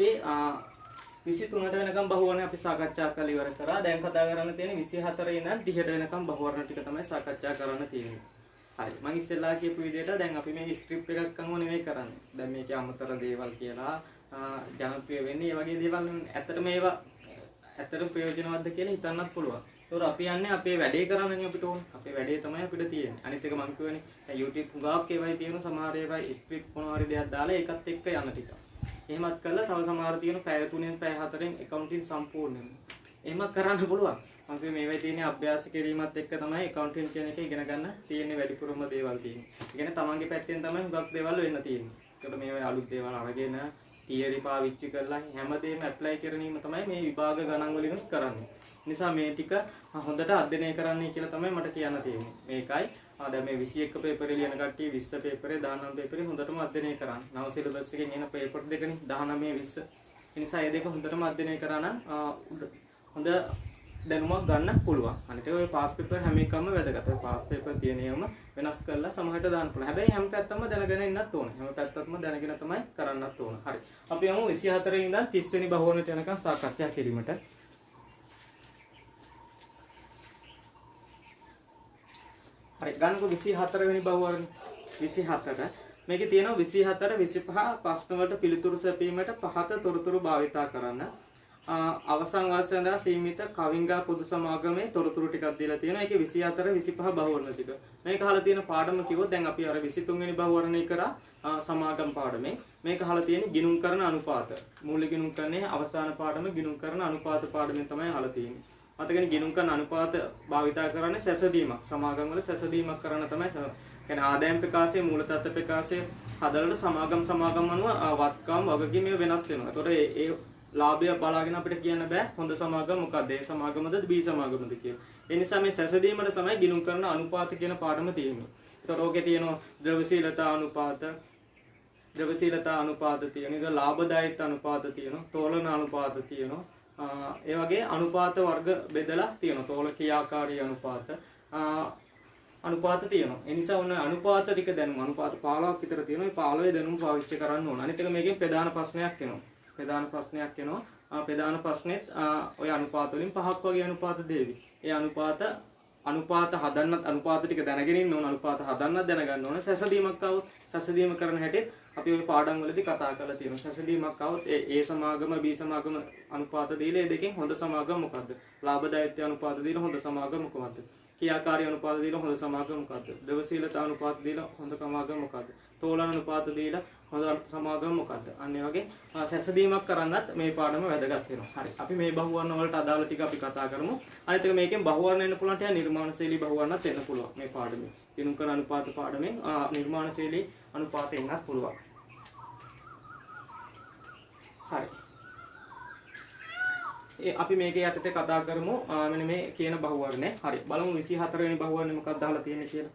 අපි 23ට වෙනකම් බහුවර්ණ අපි සාකච්ඡා කරලා ඉවර කරා. දැන් කතා කරන්න තියෙන්නේ 24 ඉඳන් 30ට වෙනකම් බහුවර්ණ ටික තමයි සාකච්ඡා කරන්න තියෙන්නේ. හරි. මම ඉස්සෙල්ලා කියපු විදිහට දැන් අපි මේ ස්ක්‍රිප්ට් එකක් අනුව නෙමෙයි කරන්නේ. දැන් මේකේ අමතර දේවල් කියලා ජනප්‍රිය වෙන්නේ මේ වගේ දේවල් ඇත්තටම ඒවා ඇත්තටම ප්‍රයෝජනවත්ද කියලා හිතන්නත් පුළුවන්. ඒතකොට අපි යන්නේ අපේ වැඩේ කරන්නනේ අපිට ඕන. අපේ වැඩේ තමයි අපිට තියෙන්නේ. අනිත් එක මම කියවනේ දැන් YouTube හුඟක් ඒවයි තියෙන සමහර ඒවා ස්ක්‍රිප්ට් මොනවා හරි දෙයක් දාලා ඒකත් එක්ක යන ටික. එහෙමත් කළා තව සමහර තියෙන පැය 3න් පැය 4න් accounting සම්පූර්ණයෙන්ම. එහෙම කරන්න පුළුවන්. මම කිව්වේ මේවයි තියෙන අභ්‍යාස කිරීමත් එක්ක තමයි accounting කියන එක ඉගෙන ගන්න තියෙන්නේ වැඩිපුරම දේවල් තියෙන්නේ. ඒ කියන්නේ තමන්ගේ පැත්තෙන් තමයි හුඟක් දේවල් වෙන්න තියෙන්නේ. ඒකට මේවා අලුත් දේවල් අරගෙන තියරි පාවිච්චි කරලා හැමදේම ඇප්ලයි කරනීම තමයි මේ විභාග ගණන් වලින් කරන්නේ. නිසා මේ ටික හොඳට අධ්‍යයනය කරන්නයි කියලා තමයි මට කියන්න තියෙන්නේ. මේකයි දැන් මේ 21 පේපරේ ලියන කට්ටිය 20 පේපරේ 19 පේපරේ හොඳටම අධ්‍යයනය කරන්න. නව සිලබස් එකෙන් එන පේපර් දෙකනේ 19 20. ඒ නිසා මේ දෙක හොඳටම අධ්‍යයනය කරා නම් හොඳ දැනුමක් ගන්න පුළුවන්. අනිත් ඒ පාස් පේපර් හැම එකම වැදගත්. ඒ පාස් පේපර් තියෙනේම වෙනස් කරලා සමහරට දාන්න පුළුවන්. හැබැයි හැම පැත්තම දැනගෙන ඉන්නත් ඕනේ. හැම පැත්තක්ම දැනගෙන තමයි කරන්නත් ඕන. හරි. අපි යමු 24 ඉඳන් 30 වෙනි බහුවර්ණයට යනකම් සාකච්ඡා කිරීමට. හරි. ගන්නකො 24 වෙනි බහුවර්ණ 24ට මේකේ තියෙනවා 24 25 ප්‍රශ්න වලට පිළිතුරු සැපීමට පහත තොරතුරු භාවිතා කරන්න. අවසන් වර්ෂය සඳහා සීමිත කවිංගා පොදු සමාගමේ තොරතුරු ටිකක් දීලා තියෙනවා. ඒකේ 24 25 බහුවර්ණ ටික. මේක අහලා තියෙන පාඩම කිව්වොත් දැන් අපි අර 23 වෙනි බහුවර්ණය කරා සමාගම් පාඩමේ. මේක අහලා තියෙන්නේ ගිණුම් කරන අනුපාත. මූලික ගිණුම් කරන්නේ අවසාන පාඩම ගිණුම් කරන අනුපාත පාඩමෙන් තමයි අහලා තියෙන්නේ. මතකනේ ගිණුම් කරන අනුපාත භාවිතා කරන්නේ සැසදීමක්. සමාගම් වල සැසදීමක් කරන තමයි කියන්නේ ආදායම් ප්‍රකාශය මූල තත්ත්ව ප්‍රකාශය හදලා සමාගම් අනුව වත්කම් වගකීම් වෙනස් වෙනවා. ඒතකොට ඒ ලාභය බලාගෙන අපිට කියන්න බෑ හොඳ සමාගම මොකක්ද ඒ සමාගමද B සමාගමද කියලා. ඒ නිසා මේ සැසදීමට තමයි ගිණුම් කරන අනුපාත කියන පාඩම තියෙන්නේ. ඒතකොට ඕකේ තියෙනවා ද්‍රවශීලතා අනුපාත තියෙනවා. ලාභදායීත්ව අනුපාත තියෙනවා. තෝලන අනුපාත තියෙනවා. ඒ වගේ අනුපාත වර්ග බෙදලා තියෙනවා. තෝල ක්‍රියාකාරී අනුපාත තියෙනවා. ඒ නිසා ඔන්න අනුපාත ටික දැනුම අනුපාත 15ක් විතර තියෙනවා. මේ 15 දැනුම පාවිච්චි කරන්න ඕන. අනිත් එක මේකෙන් ප්‍රධාන ප්‍රශ්නයක් එනවා. ප්‍රධාන ප්‍රශ්නෙත් ඔය අනුපාත වලින් පහක් වගේ අනුපාත දෙවි. ඒ අනුපාත හදන්නත් අනුපාත ටික දැනගෙන ඉන්න ඕන. අනුපාත හදන්නත් දැනගන්න ඕන. සැසදීමක් આવොත් සැසදීම කරන හැටිත් අපි ওই පාඩම් වලදී කතා කරලා තියෙනවා. සැසදීමක් આવොත් ඒ සමාගම B සමාගම අනුපාත දීලා ඒ දෙකෙන් හොඳ සමාගම මොකද්ද? ලාභදායීත්ව අනුපාත දීලා හොඳ සමාගම මොකද්ද? ක්‍රියාකාරී අනුපාත දීලා හොඳ සමාගම මොකද්ද? ද්‍රවශීලතා අනුපාත දීලා හොඳ සමාගම මොකද්ද? තෝලන අනුපාත දීලා හොඳ සමාගම මොකද්ද? අන්න ඒ වගේ සැසදීමක් කරන්නත් මේ පාඩම වැදගත් වෙනවා. හරි. අපි මේ බහුවර්ණ වලට අදාළ ටික අපි කතා කරමු. අනිත් එක මේකෙන් බහුවර්ණ එන්න පුළුවන් ටික නිර්මාණශීලී බහුවර්ණත් එන්න පුළුවන් මේ පාඩමේ. ගිණුම් කරන අනුපාත පාඩමෙන් නිර්මාණශීලී අනුපාත එන්නත් පුළුවන්. හරි. අපි මේකේ යටතේ කතා කරමු මෙන්න මේ කියන බහුවර්ණය. හරි. බලමු 24 වෙනි බහුවර්ණය මොකක්ද දාලා තියෙන්නේ කියලා.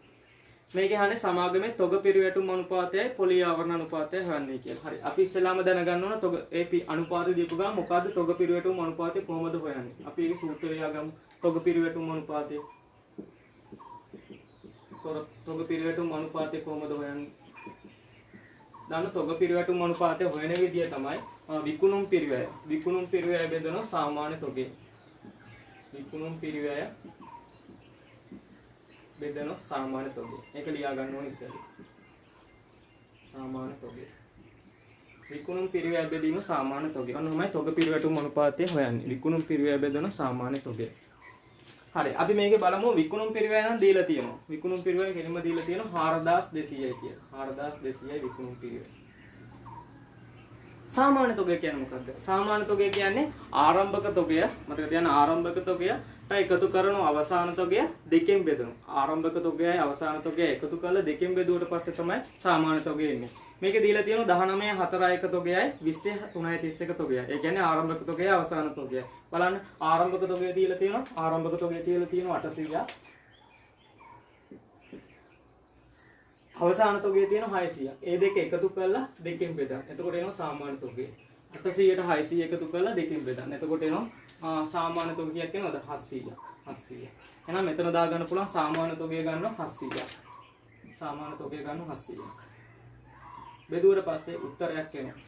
මේකේ අහන්නේ සමාගමේ තොග පිරිවැටුම් අනුපාතයයි පොලී ආවරණ අනුපාතය හොයන්නේ කියලා. හරි. අපි ඉස්සෙල්ලාම දැනගන්න ඕන තොග ඒ අනුපාත දීපු ගමන් මොකද්ද තොග පිරිවැටුම් අනුපාතය කොහොමද හොයන්නේ? අපි ඒකේ සූත්‍රය ලියාගමු. තොග පිරිවැටුම් අනුපාතය. තොග පිරිවැටුම් අනුපාතය කොහොමද හොයන්නේ? දාන්න තොග පිරිවැටුම් අනුපාතය හොයන විදිය තමයි විකුණුම් පිරිවැය. විකුණුම් පිරිවැය බෙදෙන සාමාන්‍ය තොගේ. විකුණුම් පිරිවැය බෙදෙන සාමාන්‍ය තොගේ. ඒක ලියා ගන්න ඕනේ ඉස්සෙල්ලා. සාමාන්‍ය තොගේ. විකුණුම් පිරිවැය බෙදීම සාමාන්‍ය තොගේ. අන්නමයි තොග පිරිවැටුම් අනුපාතය හොයන්නේ. විකුණුම් පිරිවැය බෙදෙන සාමාන්‍ය තොගේ. හරි. අපි මේකේ බලමු විකුණුම් පිරිවැය නම් දීලා තියෙනවා. විකුණුම් පිරිවැය කෙලින්ම දීලා තියෙනවා 4200යි කියලා. 4200යි විකුණුම් පිරිවැය. සාමාන්‍ය තොගය කියන්නේ මොකක්ද? සාමාන්‍ය තොගය කියන්නේ ආරම්භක තොගය. මතක තියාගන්න ආරම්භක තොගය එකතු කරන අවසාන තොගය දෙකෙන් බෙදනවා. ආරම්භක තොගයයි අවසාන තොගයයි එකතු කරලා දෙකෙන් බෙදුවට පස්සේ තමයි සාමාන්‍ය තොගය එන්නේ. මේකේ දීලා තියෙනවා 19 4 තොගයයි 20 3 31 තොගයයි. ඒ කියන්නේ ආරම්භක තොගයයි අවසාන තොගයයි. බලන්න ආරම්භක තොගය දීලා තියෙනවා 800ක්. අවසාන තොගය තියෙනවා 600ක්. ඒ දෙක එකතු කරලා දෙකෙන් බෙදන්න. එතකොට එනවා සාමාන්‍ය තොගය. 800ට 600 එකතු කරලා දෙකෙන් බෙදන්න. එතකොට එනවා සාමාන්‍ය තොගයක් එනවද 700ක්. එහෙනම් මෙතන දාගන්න පුළුවන් සාමාන්‍ය තොගය ගන්න 700ක්. සාමාන්‍ය තොගය ගන්න 700ක්. බෙදුවට පස්සේ උත්තරයක් එනවා.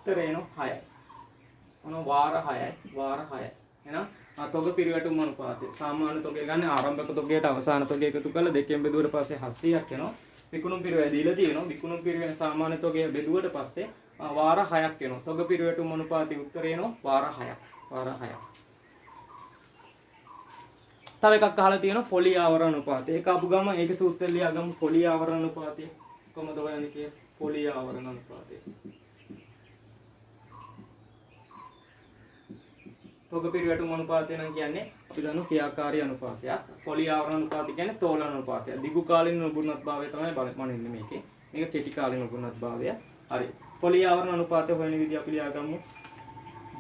උත්තරේ එනවා 6යි. මොන වාර 6යි වාර 6යි. එහෙනම් තොග පිරිවැටුම් අනුපාතය සාමාන්‍ය තොගය ගන්න ආරම්භක තොගයට අවසාන තොගය එකතු කරලා දෙකෙන් බෙදුවට පස්සේ 700ක් එනවා. විකුණුම් පිරිවැය දීලා තියෙනවා. විකුණුම් පිරිවැය සාමාන්‍ය තොගය බෙදුවට පස්සේ වාර 6ක් එනවා. තොග පිරිවැටුම් අනුපාතයේ උත්තරේ එනවා වාර 6ක්. වාර 6ක්. තව එකක් අහලා තියෙනවා පොලි ආවරණ අනුපාතය. ඒක අපු ගම ඒකේ සූත්‍රය ලියාගමු. පොලි ආවරණ අනුපාතය කොහොමද හොයන්නේ කියලා? පොලි ආවරණ අනුපාතය. තොග පිරිවැටුම් අනුපාතය නම් කියන්නේ අපි දන්නු ක්‍රියාකාරී අනුපාතයක්. පොලි ආවරණ අනුපාතය කියන්නේ තෝලන අනුපාතයක්. දිගු කාලින නුගුණත්භාවය තමයි බලන්නේ මේකේ. මේක කෙටි කාලින නුගුණත්භාවය. හරි. පොලි ආවරණ අනුපාතය හොයන විදිහ අපි ලියාගමු.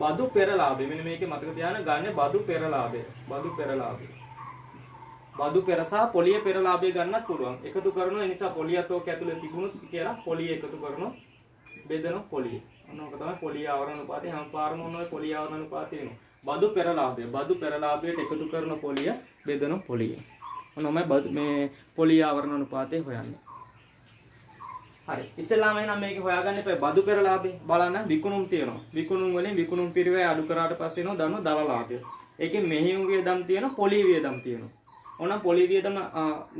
බදු පෙරලාභය. මෙන්න මේකේ මතක තියාගන්න ගන්න බදු පෙරලාභය. බදු පෙරලාභය. බදු පෙර සහ පොලිය පෙරලාභය ගන්නත් පුළුවන්. එකතු කරනවා. ඒ නිසා පොලියත් ඕක ඇතුලේ තිබුණොත් කියලා පොලිය එකතු කරනවා. බෙදනවා පොලිය. ඔන්න ඕක තමයි පොලි ආවරණ අනුපාතය. හැම පාරම ඔන්න ඔය පොලි ආවරණ අනුපාතය එනවා. බදු පෙරලාභය. බදු පෙරලාභයට එකතු කරන පොලිය බෙදන පොලිය. ඔන්නමයි මේ පොලි ආවරණ අනුපාතය හොයන්නේ. හරි. ඉස්සෙල්ලාම එහෙනම් මේක හොයාගන්න එපා. බදු පෙරලාභය බලන්න විකුණුම් තියෙනවා. විකුණුම් වලින් විකුණුම් පිරිවැය අඩු කරාට පස්සේ එනවා දන්න දලලාභය. ඒකේ මෙහෙයුම් වියදම් තියෙනවා, පොලි වියදම් තියෙනවා. ඕනම් පොලි වියදම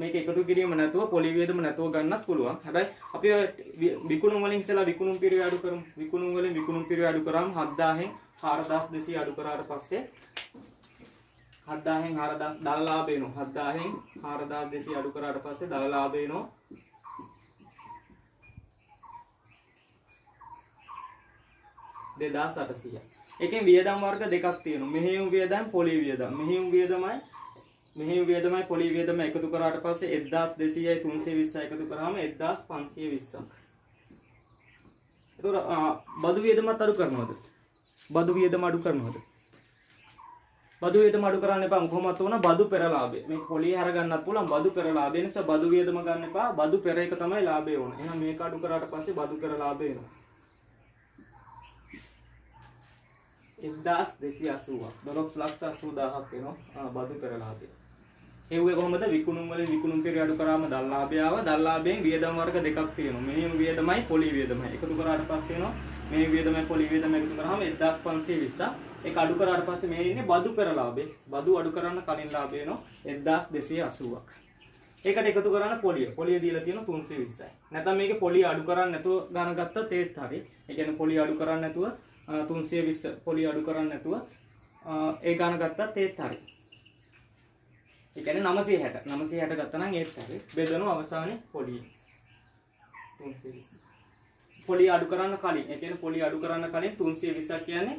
මේක එකතු කිරීම නැතුව පොලි වියදම නැතුව ගන්නත් පුළුවන්. හැබැයි අපි විකුණුම් වලින් ඉස්සෙල්ලා විකුණුම් පිරිවැය අඩු කරමු. විකුණුම් වලින් විකුණුම් පිරිවැය අඩු කරාම 7000න් 4200 අඩු කරාට පස්සේ 7000න් 4000 දලලාභය එනවා. 7000න් 4200 අඩු කරාට පස්සේ දලලාභය එනවා 2800. එකෙන් වියදම් වර්ග දෙකක් තියෙනවා. මෙහෙයුම් වියදම්, පොලි වියදම්. මෙහෙයුම් වියදමයි පොලි වියදම එකතු කරාට පස්සේ 1200යි 320යි එකතු කරාම 1520ක්. ඒතර බදු වියදමත් අඩු කරනවද? බදු වියදම අඩු කරනවද? බදු වියදම අඩු කරන්න එපා. කොහොමද උන බදු පෙරලාභය. මේක පොලිය හර ගන්නත් පුළුවන් බදු පෙරලාභය. නිසා බදු වියදම ගන්න එපා. බදු පෙර එක තමයි ලාභය ඕන. එහෙනම් මේක අඩු කරාට පස්සේ බදු පෙරලාභය එනවා. 1280ක්. 12,80,000ක් වෙනවා බදු පෙරලාභය. ඒුවේ කොහොමද? විකුණුම් වලින් විකුණුම් පිරිය අඩු කරාම දල්ලාභය ආවා. දල්ලාභයෙන් වියදම් වර්ග දෙකක් තියෙනවා. මෙහෙම වියදමයි පොලි වියදමයි. එකතු කරාට පස්සේ එනවා මේ වියදමයි පොලි වියදම එකතු කරාම 1520. ඒක අඩු කරාට පස්සේ මේ ඉන්නේ බදු පෙරලාභය. බදු අඩු කරන්න කලින් ලාභය එනවා 1280ක්. ඒකට එකතු කරන්න පොලිය. පොලිය දීලා තියෙනවා 320යි. නැත්නම් මේකේ පොලිය අඩු කරන්න නැතුව ගණන් ගත්තත් ඒත් හරි. ඒ කියන්නේ පොලිය අඩු කරන්න නැතුව 320 පොලිය අඩු කරන්න නැතුව ඒ ගණන් ගත්තත් ඒත් හරි. ඒ කියන්නේ 960 ගත්තා නම් ඒත් හරි. බෙදනවා අවසානයේ පොලිය 320. පොලිය අඩු කරන්න කලින්. ඒ කියන්නේ පොලිය අඩු කරන්න කලින් 320ක් කියන්නේ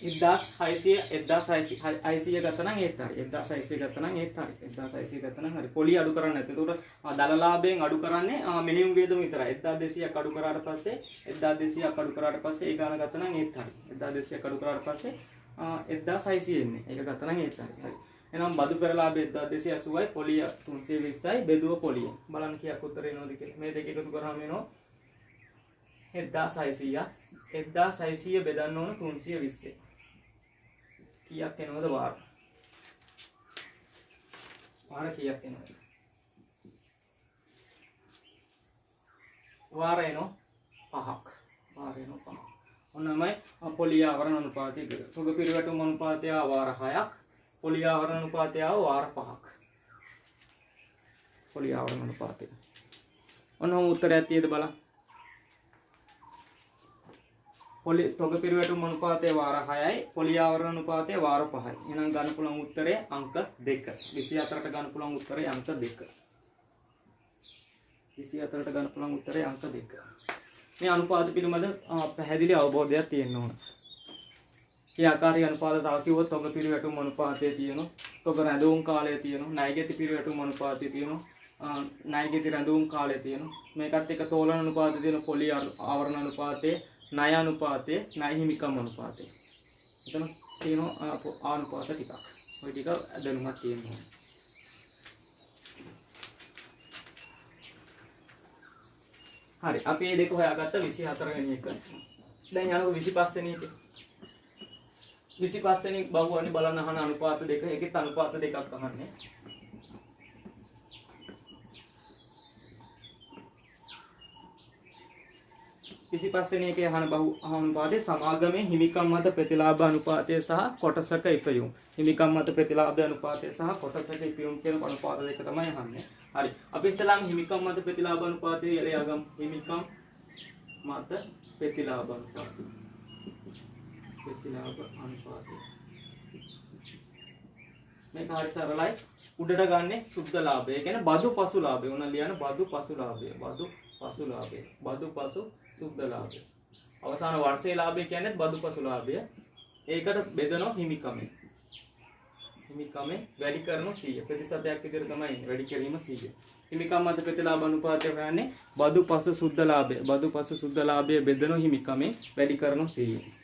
1600 ගත්තා නම් ඒත් හරි. 1600 ගත්තා නම් ඒත් හරි. 1600 ගත්තා නම් හරි. පොලිය අඩු කරන්න නැත්නම් ඒකට දලලාභයෙන් අඩු කරන්නේ මෙහෙයුම් වියදම විතරයි. 1200ක් අඩු කරාට පස්සේ 1200ක් අඩු කරාට පස්සේ ඒ ගාන ගත්තා නම් ඒත් හරි. 1200ක් අඩු කරාට පස්සේ 1600 එන්නේ. ඒක ගත්තා නම් ඒත් හරි. හරි. එහෙනම් බදු පෙරලාභය 1280යි පොලිය 320යි බෙදුව පොලිය. බලන්න කීයක් උත්තර එනවද කියලා. මේ දෙක එකතු කරාම එනවා 1600. 1600 බෙදන්න ඕන 320. කීයක් එනවද වාර? වාර කීයක් එනවද? වාර එනවා 5ක්. වාර එනවා 5ක්. ඔන්නමයි පොලිය ආවරණ අනුපාතය කියලා. තොග පිරිවැටුම් අනුපාතය වාර 6ක්. පොලිය ආවරණ අනුපාතය වාර 5ක්. පොලිය ආවරණ අනුපාතය. ඔන්න උත්තරයක් තියෙද බලන්න. පොලි තොග පිරිවැටුම් අනුපාතය වාර 6යි. පොලිය ආවරණ අනුපාතය වාර 5යි. එහෙනම් ගන්න පුළුවන් උත්තරේ අංක 2. 24ට ගන්න පුළුවන් උත්තරේ අංක 2. 24ට ගන්න පුළුවන් උත්තරේ අංක 2. මේ අනුපාත පිළිබඳ පැහැදිලි අවබෝධයක් තියෙන්න ඕන. ක්‍රියාකාරී අනුපාත තව කිව්වොත් තොග පිරිවැටුම් අනුපාතය තියෙනවා. තොග රැඳවුම් කාලය තියෙනවා. ණයගැති පිරිවැටුම් අනුපාතය තියෙනවා. ණයගැති රැඳවුම් කාලය තියෙනවා. මේකත් එක්ක තෝලන අනුපාතය තියෙනවා. පොලි ආවරණ අනුපාතය, ණය අනුපාතය, ණය හිමිකම් අනුපාතය. එතන තියෙනවා ආනුපාත ටිකක්. ওই ටික දැනුමක් තියෙනවා. හරි අපි මේ දෙක හොයාගත්ත 24 වෙනි එක. දැන් යනකො 25 වෙනි එක. 25 වෙනි බහුවන්නේ බලන්න අහන අනුපාත දෙක. ඒකෙත් අනුපාත දෙකක් අහන්නේ. 25 වෙනි එකේ අහන බහු අනුපාතයේ සමාගමේ හිමිකම් මත ප්‍රතිලාභ අනුපාතය සහ කොටසක ඉපයුම්. හිමිකම් මත ප්‍රතිලාභ අනුපාතය සහ කොටසක ඉපයුම් කියන අනුපාත දෙක තමයි අහන්නේ. හරි. අපි ඉස්සලාම හිමිකම් මත ප්‍රතිලාභ අනුපාතය යලයාගම්. හිමිකම් මත ප්‍රතිලාභ අනුපාතය. ප්‍රතිලාභ අනුපාතය. මේක හරි සරලයි. උඩට ගන්නේ සුද්ධ ලාභය. ඒ කියන්නේ බදු පසු ලාභය. උන ලියන බදු පසු ලාභය. බදු පසු ලාභය. බදු පසු සුද්ධ ලාභය. අවසාන වර්ෂයේ ලාභය කියන්නේ බදු පසු ලාභය. ඒකට බෙදනවා හිමිකමෙන්. හිමිකමෙන් වැඩි කරන 100. ප්‍රතිශතයක් විතර තමයි ඉන්නේ. වැඩි කිරීම 100. හිමිකම් මත ප්‍රතිලාභ අනුපාතය කියන්නේ බදු පසු සුද්ධ ලාභය. බදු පසු සුද්ධ ලාභය බෙදනවා හිමිකමෙන් වැඩි කරන 100.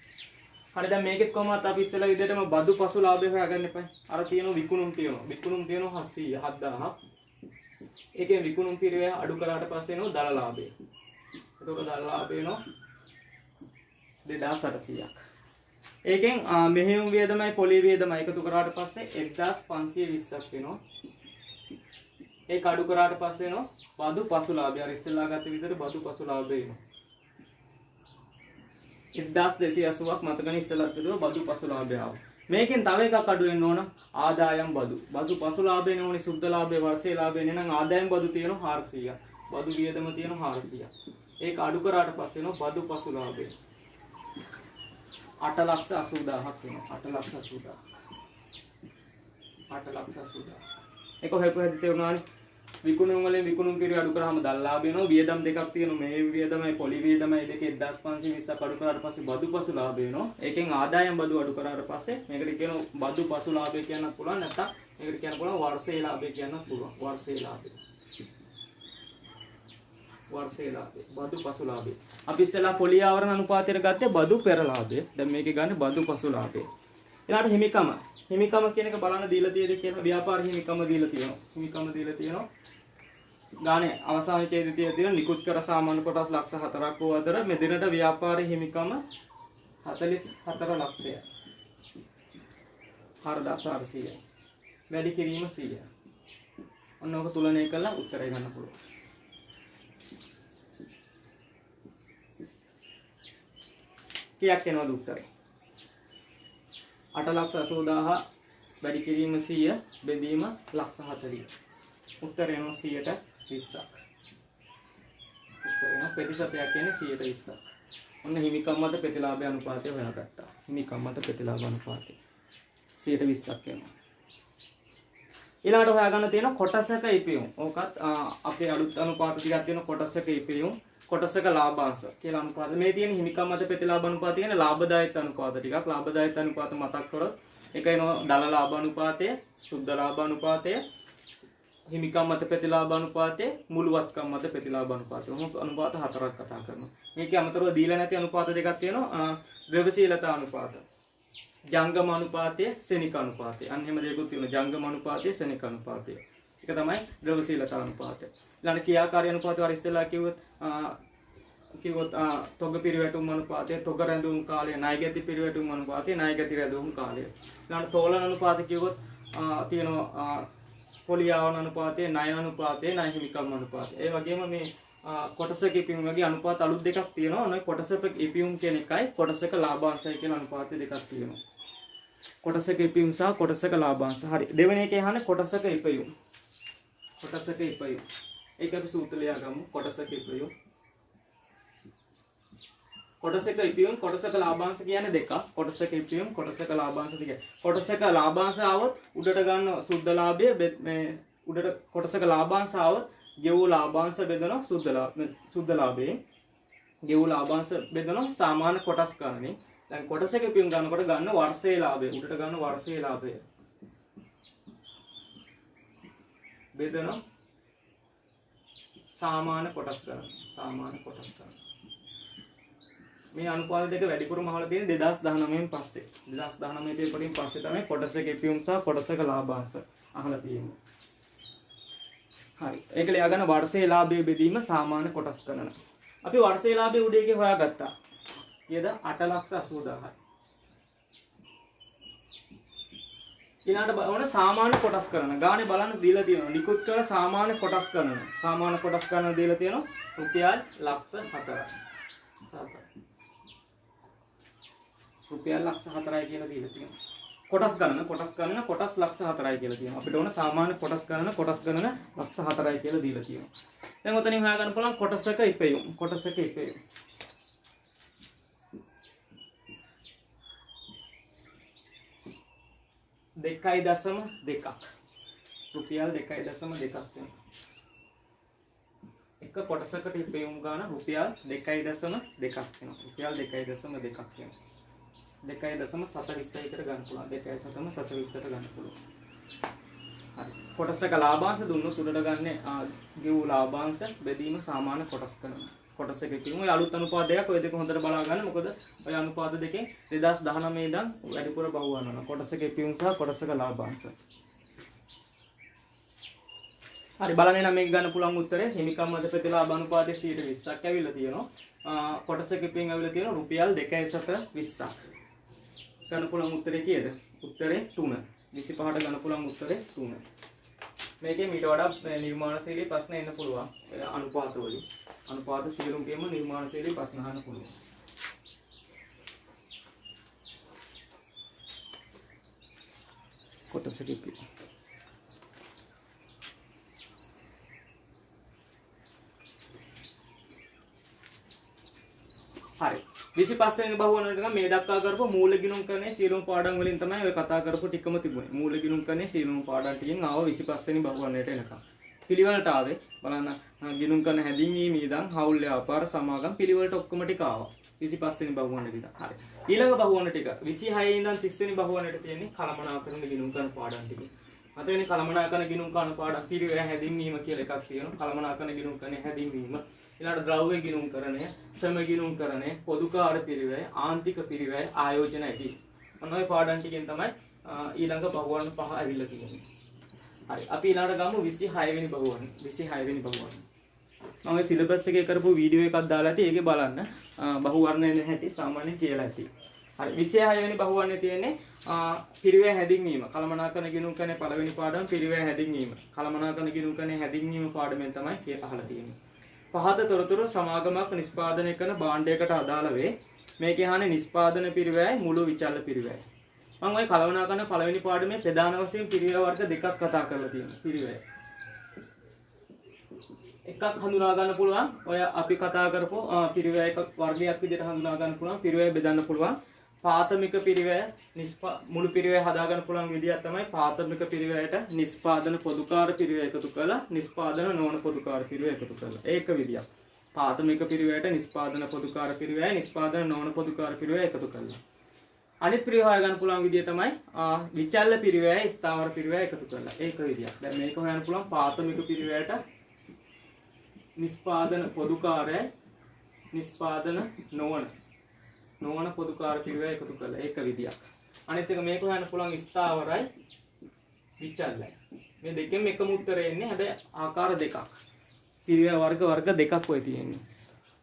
හරි දැන් මේකෙත් කොහොමද අපි ඉස්සෙල්ලා විදිහටම බදු පසු ලාභය හොයාගන්න එපා. අර තියෙනවා විකුණුම් තියෙනවා. විකුණුම් තියෙනවා 700 7000ක්. ඒකෙන් විකුණුම් පිරිවෙහ අඩු කරාට පස්සේ එනවා දල ලාභය. එතකොට දල ලාභය එනවා 2800ක්. ඒකෙන් මෙහෙයුම් වියදමයි පොලි වියදමයි එකතු කරාට පස්සේ 1520ක් වෙනවා. ඒක අඩු කරාට පස්සේ එනවා බදු පසු ලාභය. අර ඉස්සෙල්ලා ගත්ත විදිහට බදු පසු ලාභය එනවා. 1280ක් මතකනේ ඉස්සෙල්ලා තිබුණා බදු පසු ලාභය ආවා. මේකෙන් තව එකක් අඩු වෙන්න ඕන ආදායම් බදු. බදු පසු ලාභයනේ ඕනේ සුද්ධ ලාභය වර්ෂයේ ලාභයනේ නම් ආදායම් බදු තියෙනවා 400ක්. බදු වියදම තියෙනවා 400ක්. ඒක අඩු කරාට පස්සේ එනවා බදු පසු ලාභය. 8,80,000ක් වෙනවා. 8,80,000. 8,80,000. ඒක කොහෙද තේරුණානේ? විකුණුම් වලින් විකුණුම් පිරිය අඩු කරාම දල ලාභය වෙනවා. වියදම් දෙකක් තියෙනවා. මේ වියදමයි පොලි වියදමයි දෙකේ 1520ක් අඩු කරාට පස්සේ බදු පසු ලාභය වෙනවා. ඒකෙන් ආදායම් බදු අඩු කරාට පස්සේ මේකට කියනවා බදු පසු ලාභය කියන්නත් පුළුවන්. නැත්නම් මේකට කියන්න පුළුවන් වර්ෂයේ ලාභය කියන්නත් පුළුවන්. වර්ෂයේ ලාභය. වර්ෂයේ ලාභය. බදු පසු ලාභය. අපි ඉස්සෙල්ලා පොලි ආවරණ අනුපාතයට ගත්තේ බදු පෙර ලාභය. දැන් මේකේ ගන්න බදු පසු ලාභය. ඊළඟට හිමිකම. හිමිකම කියන එක බලන්න දීලා තියෙද කියන ව්‍යාපාර හිමිකම දීලා තියෙනවා. හිමිකම දීලා තියෙනවා. ගානේ අවසාන ඡේදයේ තියෙන නිකුත් කර සාමාන්‍ය කොටස් ලක්ෂ 4ක් වූ අතර මෙදිනට ව්‍යාපාර හිමිකම 44 ලක්ෂය. 4400. වැඩි කිරීම 100. ඔන්න ඔක තුලනය කළා උත්තරය ගන්න පුළුවන්. කීයක් එනවද උත්තරේ? 8,80,000 වැඩි කිරීම 100 බෙදීම ලක්ෂ 40. උත්තරය එනවා 120ක්. උත්තරය එනවා ප්‍රතිශතයක් කියන්නේ 120ක්. ඔන්න හිමිකම් මත ප්‍රතිලාභ අනුපාතය හොයාගත්තා. හිමිකම් මත ප්‍රතිලාභ අනුපාතය 120ක් එනවා. ඊළඟට හොයාගන්න තියෙන කොටසක ඉපයුම්. ඕකත් අපේ අලුත් අනුපාත ටිකක් තියෙන කොටසක ඉපයුම්. කොටසක ලාභාංශ කියලා අනුපාත. මේ තියෙන හිමිකම් මත ප්‍රතිලාභ අනුපාත කියන්නේ ලාභදායක අනුපාත ටිකක්. ලාභදායක අනුපාත මතක් කරොත් එක එනවා දල ලාභ අනුපාතය, සුද්ධ ලාභ අනුපාතය, හිමිකම් මත ප්‍රතිලාභ අනුපාතය, මුළුවත්කම් මත ප්‍රතිලාභ අනුපාතය. මොහොත අනුපාත හතරක් කතා කරනවා. මේකේ අමතරව දීලා නැති අනුපාත දෙකක් තියෙනවා. ද්‍රව්‍යශීලතා අනුපාත, ජංගම අනුපාතය, සෙනික අනුපාතය. අන්න එහෙම දෙකක් තියෙනවා. ජංගම අනුපාතය, සෙනික අනුපාතය. ඒක තමයි ද්‍රව්‍යශීලතා අනුපාතය. ඊළඟ ක්‍රියාකාරී අනුපාතය වල ඉස්සෙල්ලා කිව්වොත් තොග පිරිවැටුම් අනුපාතය, තොග රැඳුම් කාලය, ණයගැති පිරිවැටුම් අනුපාතය, ණයගැති රැඳුම් කාලය. ඊළඟ තෝලන අනුපාතය කිව්වොත් තියෙනවා පොලි ආවරණ අනුපාතය, ණය අනුපාතය, ණය හිමිකම් අනුපාතය. ඒ වගේම මේ කොටසක ඉපයුම් වගේ අනුපාත අලුත් දෙකක් තියෙනවා. ඔන්න කොටසක ඉපයුම් කියන එකයි කොටසක ලාභාංශය කියන අනුපාත දෙකක් තියෙනවා. කොටසක ඉපයුම් සහ කොටසක ලාභාංශ. හරි. දෙවෙනි එකේ අහන්නේ කොටසක ඉපයුම්. කොටසක ඉපයුම්. ඒක අපි සූත්‍රය ගමු. කොටසක ඉපයුම්. කොටසක ඉපයුම් කොටසක ලාභාංශ කියන්නේ දෙකක්. කොටසක ඉපයුම් කොටසක ලාභාංශ දෙක. කොටසක ලාභාංශ આવොත් උඩට ගන්න සුද්ධ ලාභය මේ උඩට කොටසක ලාභාංශ આવොත් ගෙවූ ලාභාංශ බෙදනවා සුද්ධ ලාභයෙන්. ගෙවූ ලාභාංශ බෙදනවා සාමාන්‍ය කොටස් ගණනේ. දැන් කොටසක ඉපයුම් ගන්නකොට ගන්න වර්ෂයේ ලාභය. උඩට ගන්න වර්ෂයේ ලාභය. බෙදනවා සාමාන්‍ය කොටස් ගණන. සාමාන්‍ය කොටස් ගණන. මේ අනුපාත දෙක වැඩිපුරම අහලා තියෙන 2019න් පස්සේ 2019 පේපරින් පස්සේ තමයි කොටසක ඉපයුම් සහ කොටසක ලාභාංශ අහලා තියෙන්නේ. හරි. ඒක ලියා ගන්න වර්ෂයේ ලාභය බෙදීම සාමාන්‍ය කොටස් ගණන. අපි වර්ෂයේ ලාභය උඩේකේ හොයාගත්තා. ඊයද 8,80,000යි. ඊළඟට බලන්න සාමාන්‍ය කොටස් ගණන. ගානේ බලන්න දීලා තියෙනවා. නිකුත් කළ සාමාන්‍ය කොටස් ගණන. සාමාන්‍ය කොටස් ගණන දීලා තියෙනවා රුපියල් ලක්ෂ 4යි. රුපියල් ලක්ෂ 4යි කියලා දීලා තියෙනවා. කොටස් ගණන කොටස් ලක්ෂ 4යි කියලා තියෙනවා. අපිට ඕන සාමාන්‍ය කොටස් ගණන ලක්ෂ 4යි කියලා දීලා තියෙනවා. දැන් ඔතනින් හොයාගන්න පුළුවන් කොටසක ඉපෙයුම්. 2.2ක් රුපියල් 2.2ක් වෙනවා. එක කොටසකට ඉපෙයුම් ගාන රුපියල් 2.2ක් වෙනවා. රුපියල් 2.2ක් වෙනවා. 2.720 විතර ගන්න පුළුවන්. 2.720ට ගන්න පුළුවන්. හරි. කොටසක ලාභාංශ දුන්නොත් උඩට ගන්න ගෙවූ ලාභාංශ බෙදීම සාමාන්‍ය කොටස් කරනවා. කොටසක ඉතින් ඔය අලුත් අනුපාතයක් ඔය දෙක හොඳට බලා ගන්න. මොකද ඔය අනුපාත දෙකෙන් 2019 ඉඳන් වැඩිපුර බහුව යනවා. කොටසක ඉතින් සහ කොටසක ලාභාංශ. හරි බලන්න නම් මේක ගන්න පුළුවන් උත්තරේ හිමිකම් මත ප්‍රතිලාභ අනුපාතයේ 20ක් ඇවිල්ලා තියෙනවා. කොටසක ඉතින් ඇවිල්ලා තියෙනවා රුපියල් 2.20ක්. ගන්න පුළුවන් උත්තරේ කීයද? උත්තරේ 3. 25ට ගන්න පුළුවන් උත්තරේ 3. මේකේ මීට වඩා නිර්මාණශීලී ප්‍රශ්න එන්න පුළුවන්. අනුපාත වලින්. අනුපාත සියලුමකේම නිර්මාණශීලී ප්‍රශ්න අහන්න පුළුවන්. කොටසක ඉතින් හරි 25 වෙනි බහුවනට මේ දක්වා කරපු මූල ගිණුම් කරන්නේ සියලුම පාඩම් වලින් තමයි ඔය කතා කරපු ටිකම තිබුණේ. මූල ගිණුම් කරන්නේ සියලුම පාඩම් ටිකෙන් ආව 25 වෙනි බහුවනට එනකම්. පිළිවෙලට ආවේ බලන්න ගිණුම් කරන හැඳින්වීම ඉඳන් හවුල් ව්‍යාපාර සමාගම් පිළිවෙලට ඔක්කොම ටික ආවා. 25 වෙනි බහුවනට ඉඳන්. හරි. ඊළඟ බහුවන ටික 26 ඉඳන් 30 වෙනි බහුවනට තියෙන්නේ කලමනාකරන ගිණුම් කරන පාඩම් ටික. අතේනේ කලමනාකරන ගිණුම් කරන පාඩම් පිළිවෙල හැඳින්වීම කියලා එකක් තියෙනවා. කලමනාකරන ගිණුම් කරන හැඳින්වීම ඊළඟට ද්‍රව්‍ය ගිණුම්කරණය, ශ්‍රම ගිණුම්කරණය, පොදුකාර පිරිවැය, ආන්තික පිරිවැය, ආයෝජන ඇති. මොන ඔය පාඩම් ටිකෙන් තමයි ඊළඟ බහුවන 5 ඇවිල්ලා තියෙන්නේ. හරි. අපි ඊළඟට ගමු 26 වෙනි බහුවන. 26 වෙනි බහුවන. මම ඔය සිලබස් එකේ කරපු වීඩියෝ එකක් දාලා ඇති. ඒකේ බලන්න බහුවර්ණය නැහැටි සාමාන්‍යයෙන් කියලා ඇති. හරි. 26 වෙනි බහුවනේ තියෙන්නේ පිරිවැය හැඳින්වීම. කලමනාකරන ගිණුම්කරණයේ පළවෙනි පාඩම පිරිවැය හැඳින්වීම. කලමනාකරන ගිණුම්කරණයේ හැඳින්වීම පාඩමෙන් තමයි අහලා තියෙන්නේ. පහත තොරතුරු සමාගමක් නිෂ්පාදනය කරන භාණ්ඩයකට අදාළ වේ. මේකේ අහන්නේ නිෂ්පාදන පිරිවැයයි මුළු විචල්්‍ය පිරිවැයයි. මම ওই කලමනාකරන පළවෙනි පාඩමේ ප්‍රධාන වශයෙන් පිරිවැය වර්ග දෙකක් කතා කරලා තියෙනවා. පිරිවැය. එකක් හඳුනා ගන්න පුළුවන්. ඔය අපි කතා කරපු පිරිවැය එකක් වර්ගයක් විදිහට හඳුනා ගන්න පුළුවන්. පිරිවැය බෙදන්න පුළුවන්. පාතමික පිරිවැය මුළු පිරිවැය හදා ගන්න පුළුවන් විදිහක් තමයි පාතමික පිරිවැයට නිෂ්පාදන පොදුකාර පිරිවැය එකතු කළා නිෂ්පාදන නොවන පොදුකාර පිරිවැය එකතු කළා. ඒක විදියක්. පාතමික පිරිවැයට නිෂ්පාදන පොදුකාර පිරිවැය නිෂ්පාදන නොවන පොදුකාර පිරිවැය එකතු කළා. අනිත් පිරිවැය ගන්න පුළුවන් විදිය තමයි විචල්්‍ය පිරිවැය ස්ථාවර පිරිවැය එකතු කළා. ඒක විදියක්. දැන් මේක හොයන්න පුළුවන් පාතමික පිරිවැයට නිෂ්පාදන පොදුකාරය නිෂ්පාදන නොවන පොදුකාර පිරිවැය එකතු කළා. ඒක විදියක්. අනිත් එක මේක හොයන්න පුළුවන් ස්ථාවරයි විචල්්‍යයි. මේ දෙකෙන් එකම උත්තරය එන්නේ. හැබැයි ආකාර දෙකක්. පිරිවැය වර්ග දෙකක් ඔය තියෙන්නේ.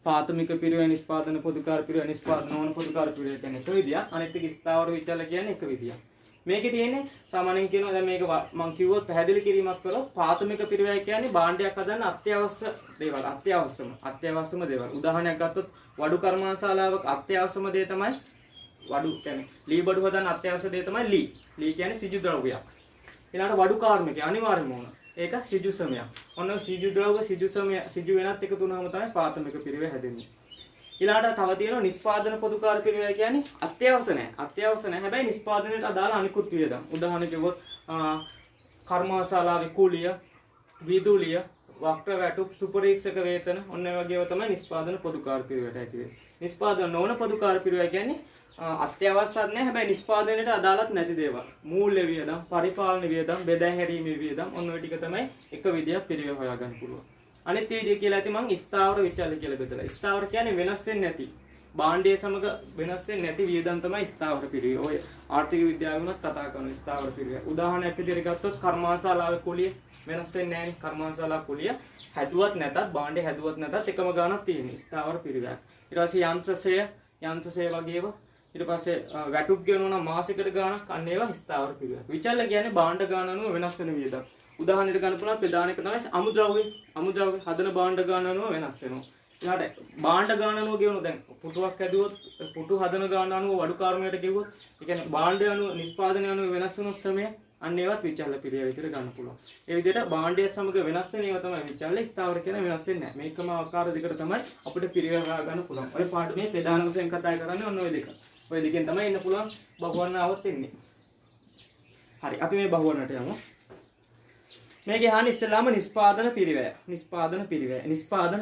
පාතමික පිරිවැය නිෂ්පාදන පොදුකාර පිරිවැය නිෂ්පාදන නොවන පොදුකාර පිරිවැය කියන්නේ එක විදියක්. අනිත් එක ස්ථාවර විචල්්‍ය කියන්නේ එක විදියක්. මේකේ තියෙන්නේ සාමාන්‍යයෙන් කියනවා දැන් මේක මම කිව්වොත් පැහැදිලි කිරීමක් කළොත් පාතමික පිරිවැය කියන්නේ භාණ්ඩයක් හදන්න අත්‍යවශ්‍ය දේවල්. අත්‍යවශ්‍යම දේවල්. උදාහරණයක් ගත්තොත් වඩු කර්මාන්තශාලාවක අත්‍යවශ්‍යම දේ තමයි වඩු කියන්නේ ලී බඩු හදන්න අත්‍යවශ්‍ය දේ තමයි ලී. ලී කියන්නේ සිජු ද්‍රව්‍යයක්. ඊළඟට වඩු කාර්මිකය අනිවාර්යම ඕන. ඒක සිජු සමයක්. ඔන්න සිජු ද්‍රව්‍ය සිජු සමය සිජු වෙනත් එකතු වුණාම තමයි පාතමික පිරිවැය හැදෙන්නේ. ඊළඟට තව තියෙනවා නිෂ්පාදන පොදුකාර පිරිවැය කියන්නේ අත්‍යවශ්‍ය නැහැ. හැබැයි නිෂ්පාදනයට අදාළ අනිකුත් වියදම්. උදාහරණයක් කිව්වොත් කර්මාන්තශාලාවේ කුලිය, විදුලිය, වක්‍ර වැටුප්, සුපරීක්ෂක වේතන ඔන්න ඒ වගේව තමයි නිෂ්පාදන පොදුකාර පිරිවැයට ඇති වෙන්නේ. නිෂ්පාදන නොවන පොදුකාර පිරිවැය කියන්නේ අත්‍යවශ්‍යත් නැහැ. හැබැයි නිෂ්පාදනයට අදාළත් නැති දේවල්. මූල්‍ය වියදම්, පරිපාලන වියදම්, බෙදා හැරීමේ වියදම් ඔන්න ඔය ටික තමයි එක විදියක් පිරිවැය හොයාගන්න පුළුවන්. අනිත් විදිය කියලා ඇති මං ස්ථාවර විචල්්‍ය කියලා බෙදලා. ස්ථාවර කියන්නේ වෙනස් වෙන්නේ නැති. භාණ්ඩයේ සමග වෙනස් වෙන්නේ නැති වියදම් තමයි ස්ථාවර පිරිවැය. ඔය ආර්ථික විද්‍යාවෙන් කතා කරන ස්ථාවර පිරිවැය. උදාහරණයක් විදිහට ගත්තොත් කර්මාන්තශාලාවේ කුලිය වෙනස් වෙන්නේ නැහැ නේ. කර්මාන්තශාලා කුලිය හැදුවත් නැතත් භාණ්ඩේ හැදුවත් නැතත් එකම ගාණක් තියෙන ස්ථාවර පිරිවැයක්. ඊට පස්සේ යන්ත්‍රසය වගේව ඊට පස්සේ වැටුප් ගෙවනවා නම් මාසිකට ගාණක් අන්න ඒවා ස්ථාවර පිරිවැය. විචල්්‍ය කියන්නේ භාණ්ඩ ගාණ අනුව වෙනස් වෙන වියදම්. උදාහරණයක් ගන්න පුළුවන් ප්‍රධාන එක තමයි අමුද්‍රව්‍ය හදන භාණ්ඩ ගාණ අනුව වෙනස් වෙනවා. ඊළඟට භාණ්ඩ ගාන අනුව ගෙවුණු දැන් පුටුවක් ඇදුවොත් පුටු හදන ගාන අනුව වඩු කාර්මයට ගෙවුවොත් ඒ කියන්නේ භාණ්ඩය අනුව නිෂ්පාදනය අනුව වෙනස් වෙන ශ්‍රමය අන්න ඒවත් විචල්්‍ය පිරිය විදිහට ගන්න පුළුවන්. ඒ විදිහට භාණ්ඩය සමග වෙනස් වෙන ඒවා තමයි විචල්්‍ය ස්ථාවර කියන වෙනස් වෙන්නේ නැහැ. මේකම ආකාර දෙකට තමයි අපිට පිරිය ගන්න පුළුවන්. ඔය පාඩමේ ප්‍රධාන වශයෙන් කතා කරන්නේ ඔන්න ඔය දෙක. ඔය දෙකෙන් තමයි ඉන්න පුළුවන් බහුවර්ණාවත් එන්නේ. හරි අපි මේ බහුවර්ණට යමු. මේකේ අහන්නේ ඉස්සෙල්ලාම නිෂ්පාදන පිරිවැය. නිෂ්පාදන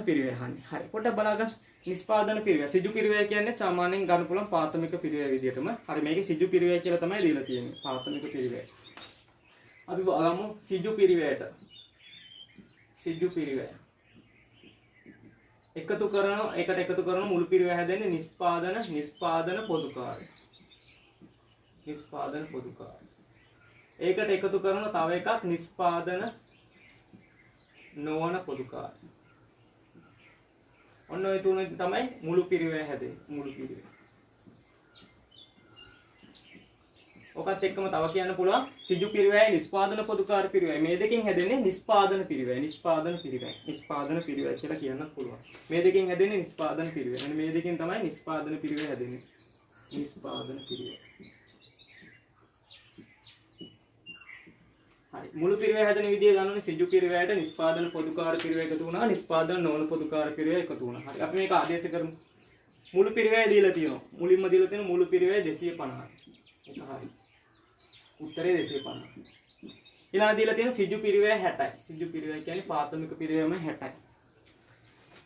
පිරිවැය අහන්නේ. හරි පොඩ්ඩක් බලගන්න. නිෂ්පාදන පිරිවැය. සිජු පිරිවැය කියන්නේ සාමාන්‍යයෙන් ගන්න පුළුවන් ප්‍රාථමික පිරිවැය විදිහටම. හරි මේකේ සිජු පිරිවැය කියලා තමයි දීලා තියෙන්නේ. ප්‍රාථමික පිරිවැය. අපි බලමු සිජු පිරිවැයට. සිජු පිරිවැය. එකට එකතු කරන මුළු පිරිවැය හැදෙන්නේ නිෂ්පාදන පොදුකාරය. නිෂ්පාදන පොදුකාරය. ඒකට එකතු කරන තව එකක් නිෂ්පාදන නොවන පොදුකාරය. ඔන්න ඔය තුන තමයි මුළු පිරිවැය හැදෙන්නේ. මුළු පිරිවැය. ඔකත් එක්කම තව කියන්න පුළුවන් සිජු පිරිවැය නිෂ්පාදන පොදුකාර පිරිවැය. මේ දෙකෙන් හැදෙන්නේ නිෂ්පාදන පිරිවැය. නිෂ්පාදන පිරිවැය කියලා කියන්නත් පුළුවන්. මේ දෙකෙන් හැදෙන්නේ නිෂ්පාදන පිරිවැය. මෙන්න මේ දෙකෙන් තමයි නිෂ්පාදන පිරිවැය හැදෙන්නේ. නිෂ්පාදන පිරිවැය. හරි මුළු පිරිවැය හැදෙන විදිය ගන්නෝනේ සිජු පිරිවැයට නිෂ්පාදන පොදුකාර පිරිවැය එකතු වුණා නිෂ්පාදන නොවන පොදුකාර පිරිවැය එකතු වුණා. හරි අපි මේක ආදේශ කරමු. මුළු පිරිවැය දීලා තියෙනවා. මුලින්ම දීලා තියෙන මුළු පිරිවැය 250යි. ඒක හරි. උත්තරේ 250. ඊළඟ දීලා තියෙන සිජු පිරිවැය 60යි. සිජු පිරිවැය කියන්නේ ප්‍රාථමික පිරිවැයම 60යි.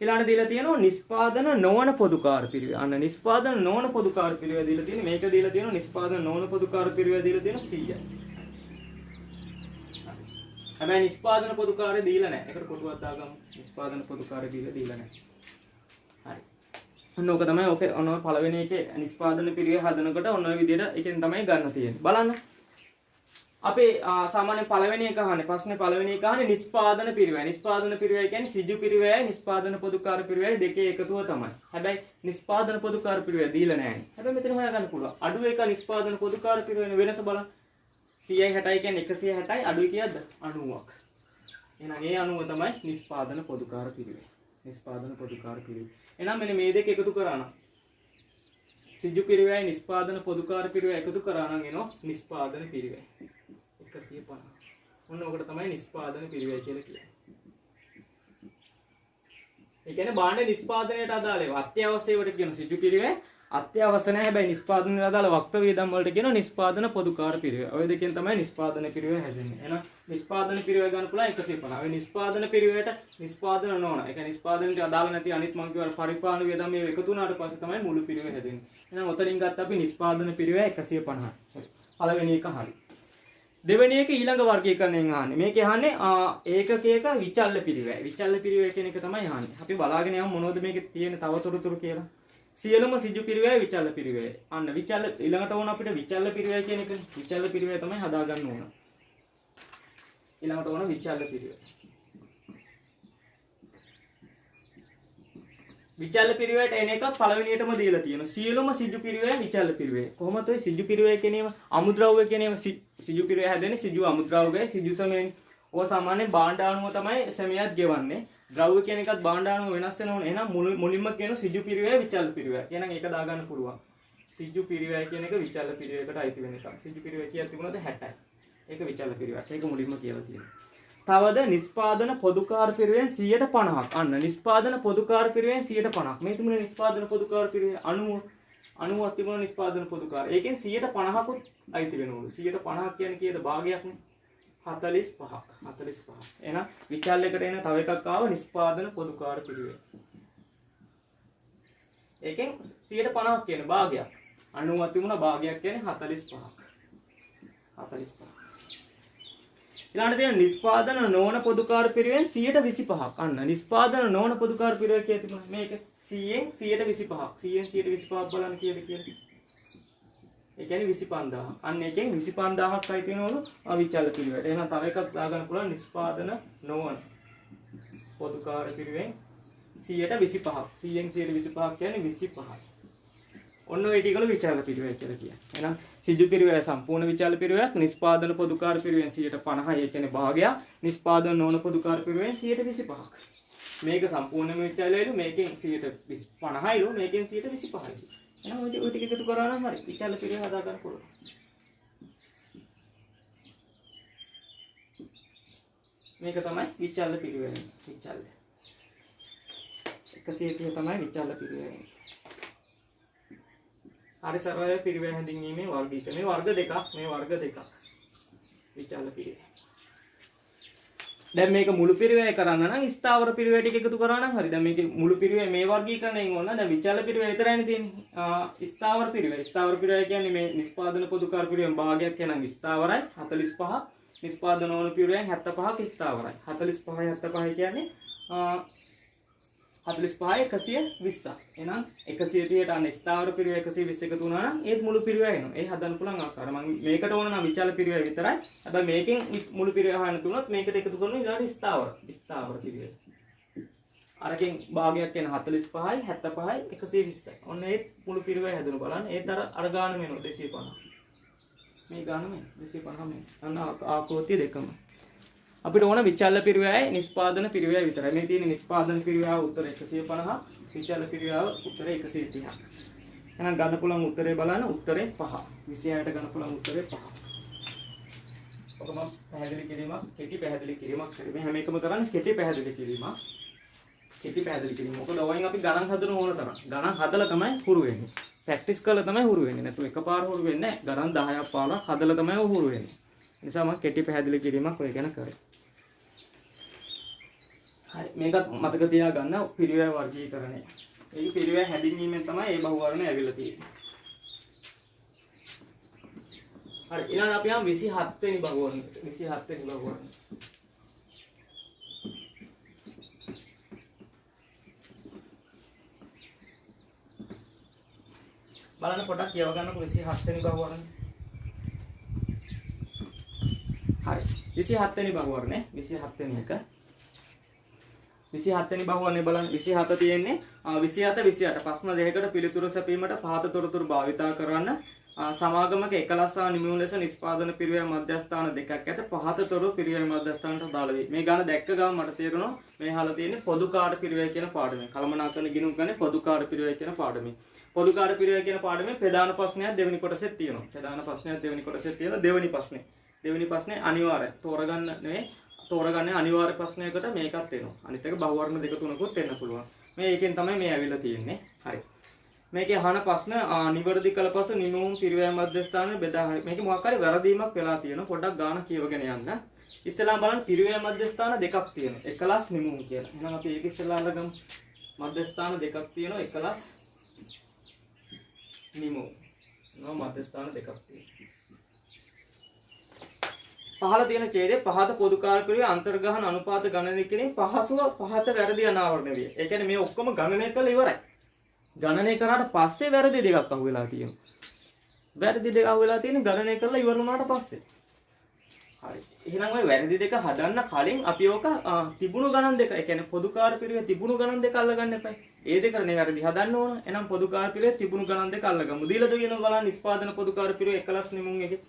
ඊළඟ දීලා තියෙනවා නිෂ්පාදන නොවන පොදුකාර පිරිවැය. අන්න නිෂ්පාදන නොවන පොදුකාර පිරිවැය දීලා තියෙන මේක දීලා තියෙනවා නිෂ්පාදන නොවන පොදුකාර පිරිවැය දීලා තියෙනවා 100යි. හැබැයි නිෂ්පාදන පොදුකාරය දීලා නැහැ. ඒකට කොටුවක් දාගමු. නිෂ්පාදන පොදුකාරය දීලා නැහැ. හරි. ඔන්න ඕක තමයි ඔක ඔන්න පළවෙනි එකේ නිෂ්පාදන පිරිවැය හදනකොට ඔන්න ඔය විදිහට එකෙන් තමයි ගන්න තියෙන්නේ. බලන්න. අපි සාමාන්‍ය පළවෙනි එක අහන්නේ ප්‍රශ්නේ පළවෙනි එක අහන්නේ නිෂ්පාදන පිරිවැය. නිෂ්පාදන පිරිවැය කියන්නේ සිජු පිරිවැයයි නිෂ්පාදන පොදුකාර පිරිවැයයි දෙකේ එකතුව තමයි. හැබැයි නිෂ්පාදන පොදුකාර පිරිවැය දීලා නැහැ. හැබැයි මෙතන හොයාගන්න පුළුවන්. අඩු එක නිෂ්පාදන පොදුකාර පිරිවැය වෙනස බලන්න. 160යි කියන්නේ 160යි අඩුයි කියද්ද 90ක්. එහෙනම් ඒ 90 තමයි නිෂ්පාදන පොදුකාර පිරිවැය. නිෂ්පාදන පොදුකාර පිරිවැය. එහෙනම් මෙන්න මේ දෙක එකතු කරා නම් සිජු පිරිවැය නිෂ්පාදන පොදුකාර පිරිවැය එකතු කරා නම් එනවා නිෂ්පාදන පිරිවැය. 150. ඔන්න ඔකට තමයි නිෂ්පාදන පිරිවැය කියලා කියන්නේ. ඒ කියන්නේ භාණ්ඩ නිෂ්පාදනයට අදාළ ඒවා අත්‍යවශ්‍ය ඒවාට කියන සිජු පිරිවැය අත්‍යවශ්‍ය නැහැ. හැබැයි නිෂ්පාදනයට අදාළ වක්‍ර වේදම් වලට කියන නිෂ්පාදන පොදුකාර පිරිවැය. ඔය දෙකෙන් තමයි නිෂ්පාදන පිරිවැය හැදෙන්නේ. එහෙනම් නිෂ්පාදන පිරිවැය ගන්න පුළුවන් 150. ඔය නිෂ්පාදන පිරිවැයට නිෂ්පාදන නොවන. ඒ කියන්නේ නිෂ්පාදනයට අදාළ නැති අනිත් මං කියවල පරිපාලන වේදම් මේ එකතු වුණාට පස්සේ තමයි මුළු පිරිවැය හැදෙන්නේ. එහෙනම් ඔතනින් ගත්ත අපි නිෂ්පාදන පිරිවැය 150. පළවෙනි එක හරි. දෙවෙනි එක ඊළඟ වර්ගීකරණයෙන් අහන්නේ. මේකේ අහන්නේ ඒකකයක විචල්්‍ය පිරිවැය. විචල්්‍ය පිරිවැය කියන එක තමයි අහන්නේ. අපි බලාගෙන යමු මොනවද මේකේ තියෙන තවතොරතුරු කියලා. සියලුම සිජු පිරිවැය විචල්්‍ය පිරිවැය. අන්න විචල්්‍ය ඊළඟට ඕන අපිට විචල්්‍ය පිරිවැය කියන එක. විචල්්‍ය පිරිවැය තමයි හදාගන්න ඕන. ඊළඟට ඕන විචල්්‍ය පිරිවැය. විචල්්‍ය පිරිවැයට එන එක පළවෙනියටම දීලා තියෙනවා. සියලුම සිජු පිරිවැය විචල්්‍ය පිරිවැය. කොහොමද ඔය සිජු පිරිවැය කියනේම අමුද්‍රව්‍ය කියනේම සිජු පිරිවැය හැදෙන්නේ සිජු අමුද්‍රව්‍යයි සිජු සමයෙන්. ඕක සාමාන්‍ය භාණ්ඩ අණුව තමයි සමයත් ගෙවන්නේ. ද්‍රව්‍ය කියන එකත් භාණ්ඩ අණුව වෙනස් වෙනවනේ. එහෙනම් මුලින්ම කියන සිජු පිරිවැය විචල්්‍ය පිරිවැය. එහෙනම් ඒක දාගන්න පුළුවන්. සිජු පිරිවැය කියන එක විචල්්‍ය පිරිවැයකට අයිති වෙන එකක්. සිජු පිරිවැය කියලා තිබුණාද 60යි. ඒක විචල්්‍ය පිරිවැය. ඒක මුලින්ම කියලා තියෙනවා. තවද නිෂ්පාදන පොදුකාර පිරිවෙන් 150ක්. අන්න නිෂ්පාදන පොදුකාර පිරිවෙන් 150ක්. මේ තිබුණේ නිෂ්පාදන පොදුකාර පිරිවෙන් 90ක් තිබුණා නිෂ්පාදන පොදුකාර. ඒකෙන් 150කුත් අයිති වෙනවලු. 150ක් කියන්නේ කීයද භාගයක්නේ? 45ක්. 45ක්. එහෙනම් විචල්යකට එන තව එකක් ආව නිෂ්පාදන පොදුකාර පිරිවෙන්. ඒකෙන් 150ක් කියන භාගයක්. 90ක් තිබුණා භාගයක් කියන්නේ 45ක්. 45ක්. ඊළඟට තියෙන නිෂ්පාදන නොවන පොදුකාර පිරිවෙන් 125ක්. අන්න නිෂ්පාදන නොවන පොදුකාර පිරිවෙන් කියලා තිබුණා. මේක 100න් 125ක්. 100න් 125ක් බලන්න කීයද කියලා. ඒ කියන්නේ 25000. අන්න එකෙන් 25000ක් අයිති වෙනවලු අවිචල්්‍ය පිරිවෙට. එහෙනම් තව එකක් දාගන්න පුළුවන් නිෂ්පාදන නොවන පොදුකාර පිරිවෙන් 125ක්. 100න් 125ක් කියන්නේ 25ක්. ඔන්න ඔය ටිකල විචල්්‍ය පිරිවෙන් කියලා කියන්නේ. එහෙනම් සිජු පිරිවැය සම්පූර්ණ විචල්්‍ය පිරිවැයක්. නිෂ්පාදන පොදුකාර පිරිවෙන් 150යි. ඒ කියන්නේ භාගයක්. නිෂ්පාදන නොවන පොදුකාර පිරිවෙන් 125ක්. මේක සම්පූර්ණයෙන්ම විචල්‍යයිලු මේකෙන් 50%යිලු මේකෙන් 25%යිලු. එහෙනම් ඔය ටික එකතු කරා නම් හරි විචල්‍ය පිරිය හදා ගන්න පුළුවන්. මේක තමයි විචල්‍ය පිරිය. විචල්‍ය 130 තමයි විචල්‍ය පිරිය. හරි සරල පිරිය හැඳින්වීමේ වර්ගීකරණ. මේ වර්ග දෙකක් මේ වර්ග දෙකක්. විචල්‍ය පිරිය. දැන් මේක මුළු පිරිවැය කරන්න නම් ස්ථාවර පිරිවැය ටික එකතු කරා නම් හරි. දැන් මේකේ මුළු පිරිවැය මේ වර්ගීකරණයෙන් ඕන. දැන් විචල්‍ය පිරිවැය විතරයිනේ තියෙන්නේ. ස්ථාවර පිරිවැය. ස්ථාවර පිරිවැය කියන්නේ මේ නිෂ්පාදන පොදුකාර පිරිවැයෙන් භාගයක් කියනනම් ස්ථාවරයි 45. නිෂ්පාදන ඕන පිරිවැයෙන් 75ක ස්ථාවරයි. 45 75 කියන්නේ 45 120. එහෙනම් 130ට අන්න ස්ථාවර පිරිවැය 120 එකතු වුණා නම් ඒත් මුළු පිරිවැය එනවා. ඒ හදන්න පුළුවන් ආකාරය. මම මේකට ඕන නම් විචල්‍ය පිරිවැය විතරයි. හැබැයි මේකෙන් මුළු පිරිවැය හොයන්න තුනොත් මේකට එකතු කරනවා ඊළඟට ස්ථාවර පිරිවැය. අරකින් භාගයක් කියන 45යි 75යි 120යි. ඔන්න ඒත් මුළු පිරිවැය හැදුණු බලන්න. ඒත් අර ගාන වෙනවා 250. මේ ගාන මේ 250 මේ. අන්න ආකෘතිය දෙකම. අපිට ඕන විචල්‍ය පිරිවැයයි නිෂ්පාදන පිරිවැය විතරයි. මේ තියෙන නිෂ්පාදන පිරිවැය උත්තර 150, විචල්‍ය පිරිවැය උත්තර 130. එහෙනම් ගන්න පුළුවන් උත්තරේ බලන්න උත්තරේ 5. 26ට ගන්න පුළුවන් උත්තරේ 5. ඔක මම පැහැදිලි කිරීමක්, කෙටි පැහැදිලි කිරීමක් කරේ. මේ හැම එකම කරන්නේ කෙටි පැහැදිලි කිරීමක්. කෙටි පැහැදිලි කිරීම. මොකද ඔයින් අපි ගණන් හදන ඕන තරම්. ගණන් හදලා තමයි හුරු වෙන්නේ. ප්‍රැක්ටිස් කරලා තමයි හුරු වෙන්නේ. නැතු එකපාර හුරු වෙන්නේ නැහැ. ගණන් 10ක් 15ක් හදලා තමයි හුරු වෙන්නේ. නිසා මම කෙටි පැහැදිලි කිරීමක් ඔය ගැන කරේ. හරි මේකත් මතක තියාගන්න පිරිවැය වර්ගීකරණය. මේ පිරිවැය හැදින්වීමෙන් තමයි මේ බහුවර්ණ ඇවිල්ලා තියෙන්නේ. හරි ඊළඟ අපි යම් 27 වෙනි බහුවර්ණ 27 වෙනි බහුවර්ණ. බලන්න පොඩ්ඩක් කියව ගන්නකො 27 වෙනි බහුවර්ණ. හරි 27 වෙනි බහුවර්ණේ 27 වෙනි එක 27 වෙනි බහුවර්ණය බලන්න 27 තියෙන්නේ 27 28 ප්‍රශ්න දෙකකට පිළිතුරු සැපීමට පහත තොරතුරු භාවිතා කරන්න සමාගමක එකලස් සහ නිමු ලෙස නිෂ්පාදන පිරිවැය මධ්‍යස්ථාන දෙකක් ඇත පහත තොරතුරු පිරිවැය මධ්‍යස්ථානට අදාළ වේ. මේ ගාන දැක්ක ගමන් මට තේරෙනවා මේ අහලා තියෙන්නේ පොදුකාර පිරිවැය කියන පාඩමේ. කළමනාකරන ගිණුම් ගන්නේ පොදුකාර පිරිවැය කියන පාඩමේ. පොදුකාර පිරිවැය කියන පාඩමේ ප්‍රධාන ප්‍රශ්නයක් දෙවෙනි කොටසේ තියෙනවා. ප්‍රධාන ප්‍රශ්නයක් දෙවෙනි කොටසේ තියෙන දෙවෙනි ප්‍රශ්නේ. දෙවෙනි ප්‍රශ්නේ අනිවාර්යයි. තෝරගන්න නෙවෙයි තෝරගන්නේ අනිවාර්ය ප්‍රශ්නයකට මේකත් එනවා. අනිත් එක බහුවර්ණ දෙක තුනකුත් එන්න පුළුවන්. මේ එකෙන් තමයි මේ ඇවිල්ලා තියෙන්නේ. හරි. මේකේ අහන ප්‍රශ්න නිවැරදි කළ පසු නිමුම් පිරිවැය මධ්‍යස්ථානයේ බෙදා හරි. මේකේ මොකක් හරි වැරදීමක් වෙලා තියෙනවා. පොඩ්ඩක් ගාන කියවගෙන යන්න. ඉස්සෙල්ලාම බලන්න පිරිවැය මධ්‍යස්ථාන දෙකක් තියෙනවා. එකලස් නිමුම් කියලා. එහෙනම් අපි ඒක ඉස්සෙල්ලා අල්ලගමු. මධ්‍යස්ථාන දෙකක් තියෙනවා. එකලස් නිමුම්. මධ්‍යස්ථාන දෙකක් තියෙනවා. පහළ තියෙන ඡේදයේ පහත පොදුකාර පිරිවැය අන්තර්ගහන අනුපාත ගණනය කිරීම පහසුව පහත වැරදි අනාවරණය වේ. ඒ කියන්නේ මේ ඔක්කොම ගණනය කළා ඉවරයි. ගණනය කරාට පස්සේ වැරදි දෙකක් අහුවෙලා තියෙනවා. වැරදි දෙක අහුවෙලා තියෙන ගණනය කරලා ඉවර වුණාට පස්සේ. හරි. එහෙනම් ওই වැරදි දෙක හදන්න කලින් අපි ඕක තිබුණු ගණන් දෙක, ඒ කියන්නේ පොදුකාර පිරිවැය තිබුණු ගණන් දෙක අල්ලගන්න එපා. ඒ දෙකනේ වැරදි හදන්න ඕන. එහෙනම් පොදුකාර පිරිවැය තිබුණු ගණන් දෙක අල්ලගමු. දීලා දෙනවා බලන්න නිෂ්පාදන පොදුකාර පිරිවැය එකලස් නිමුම් එකේ.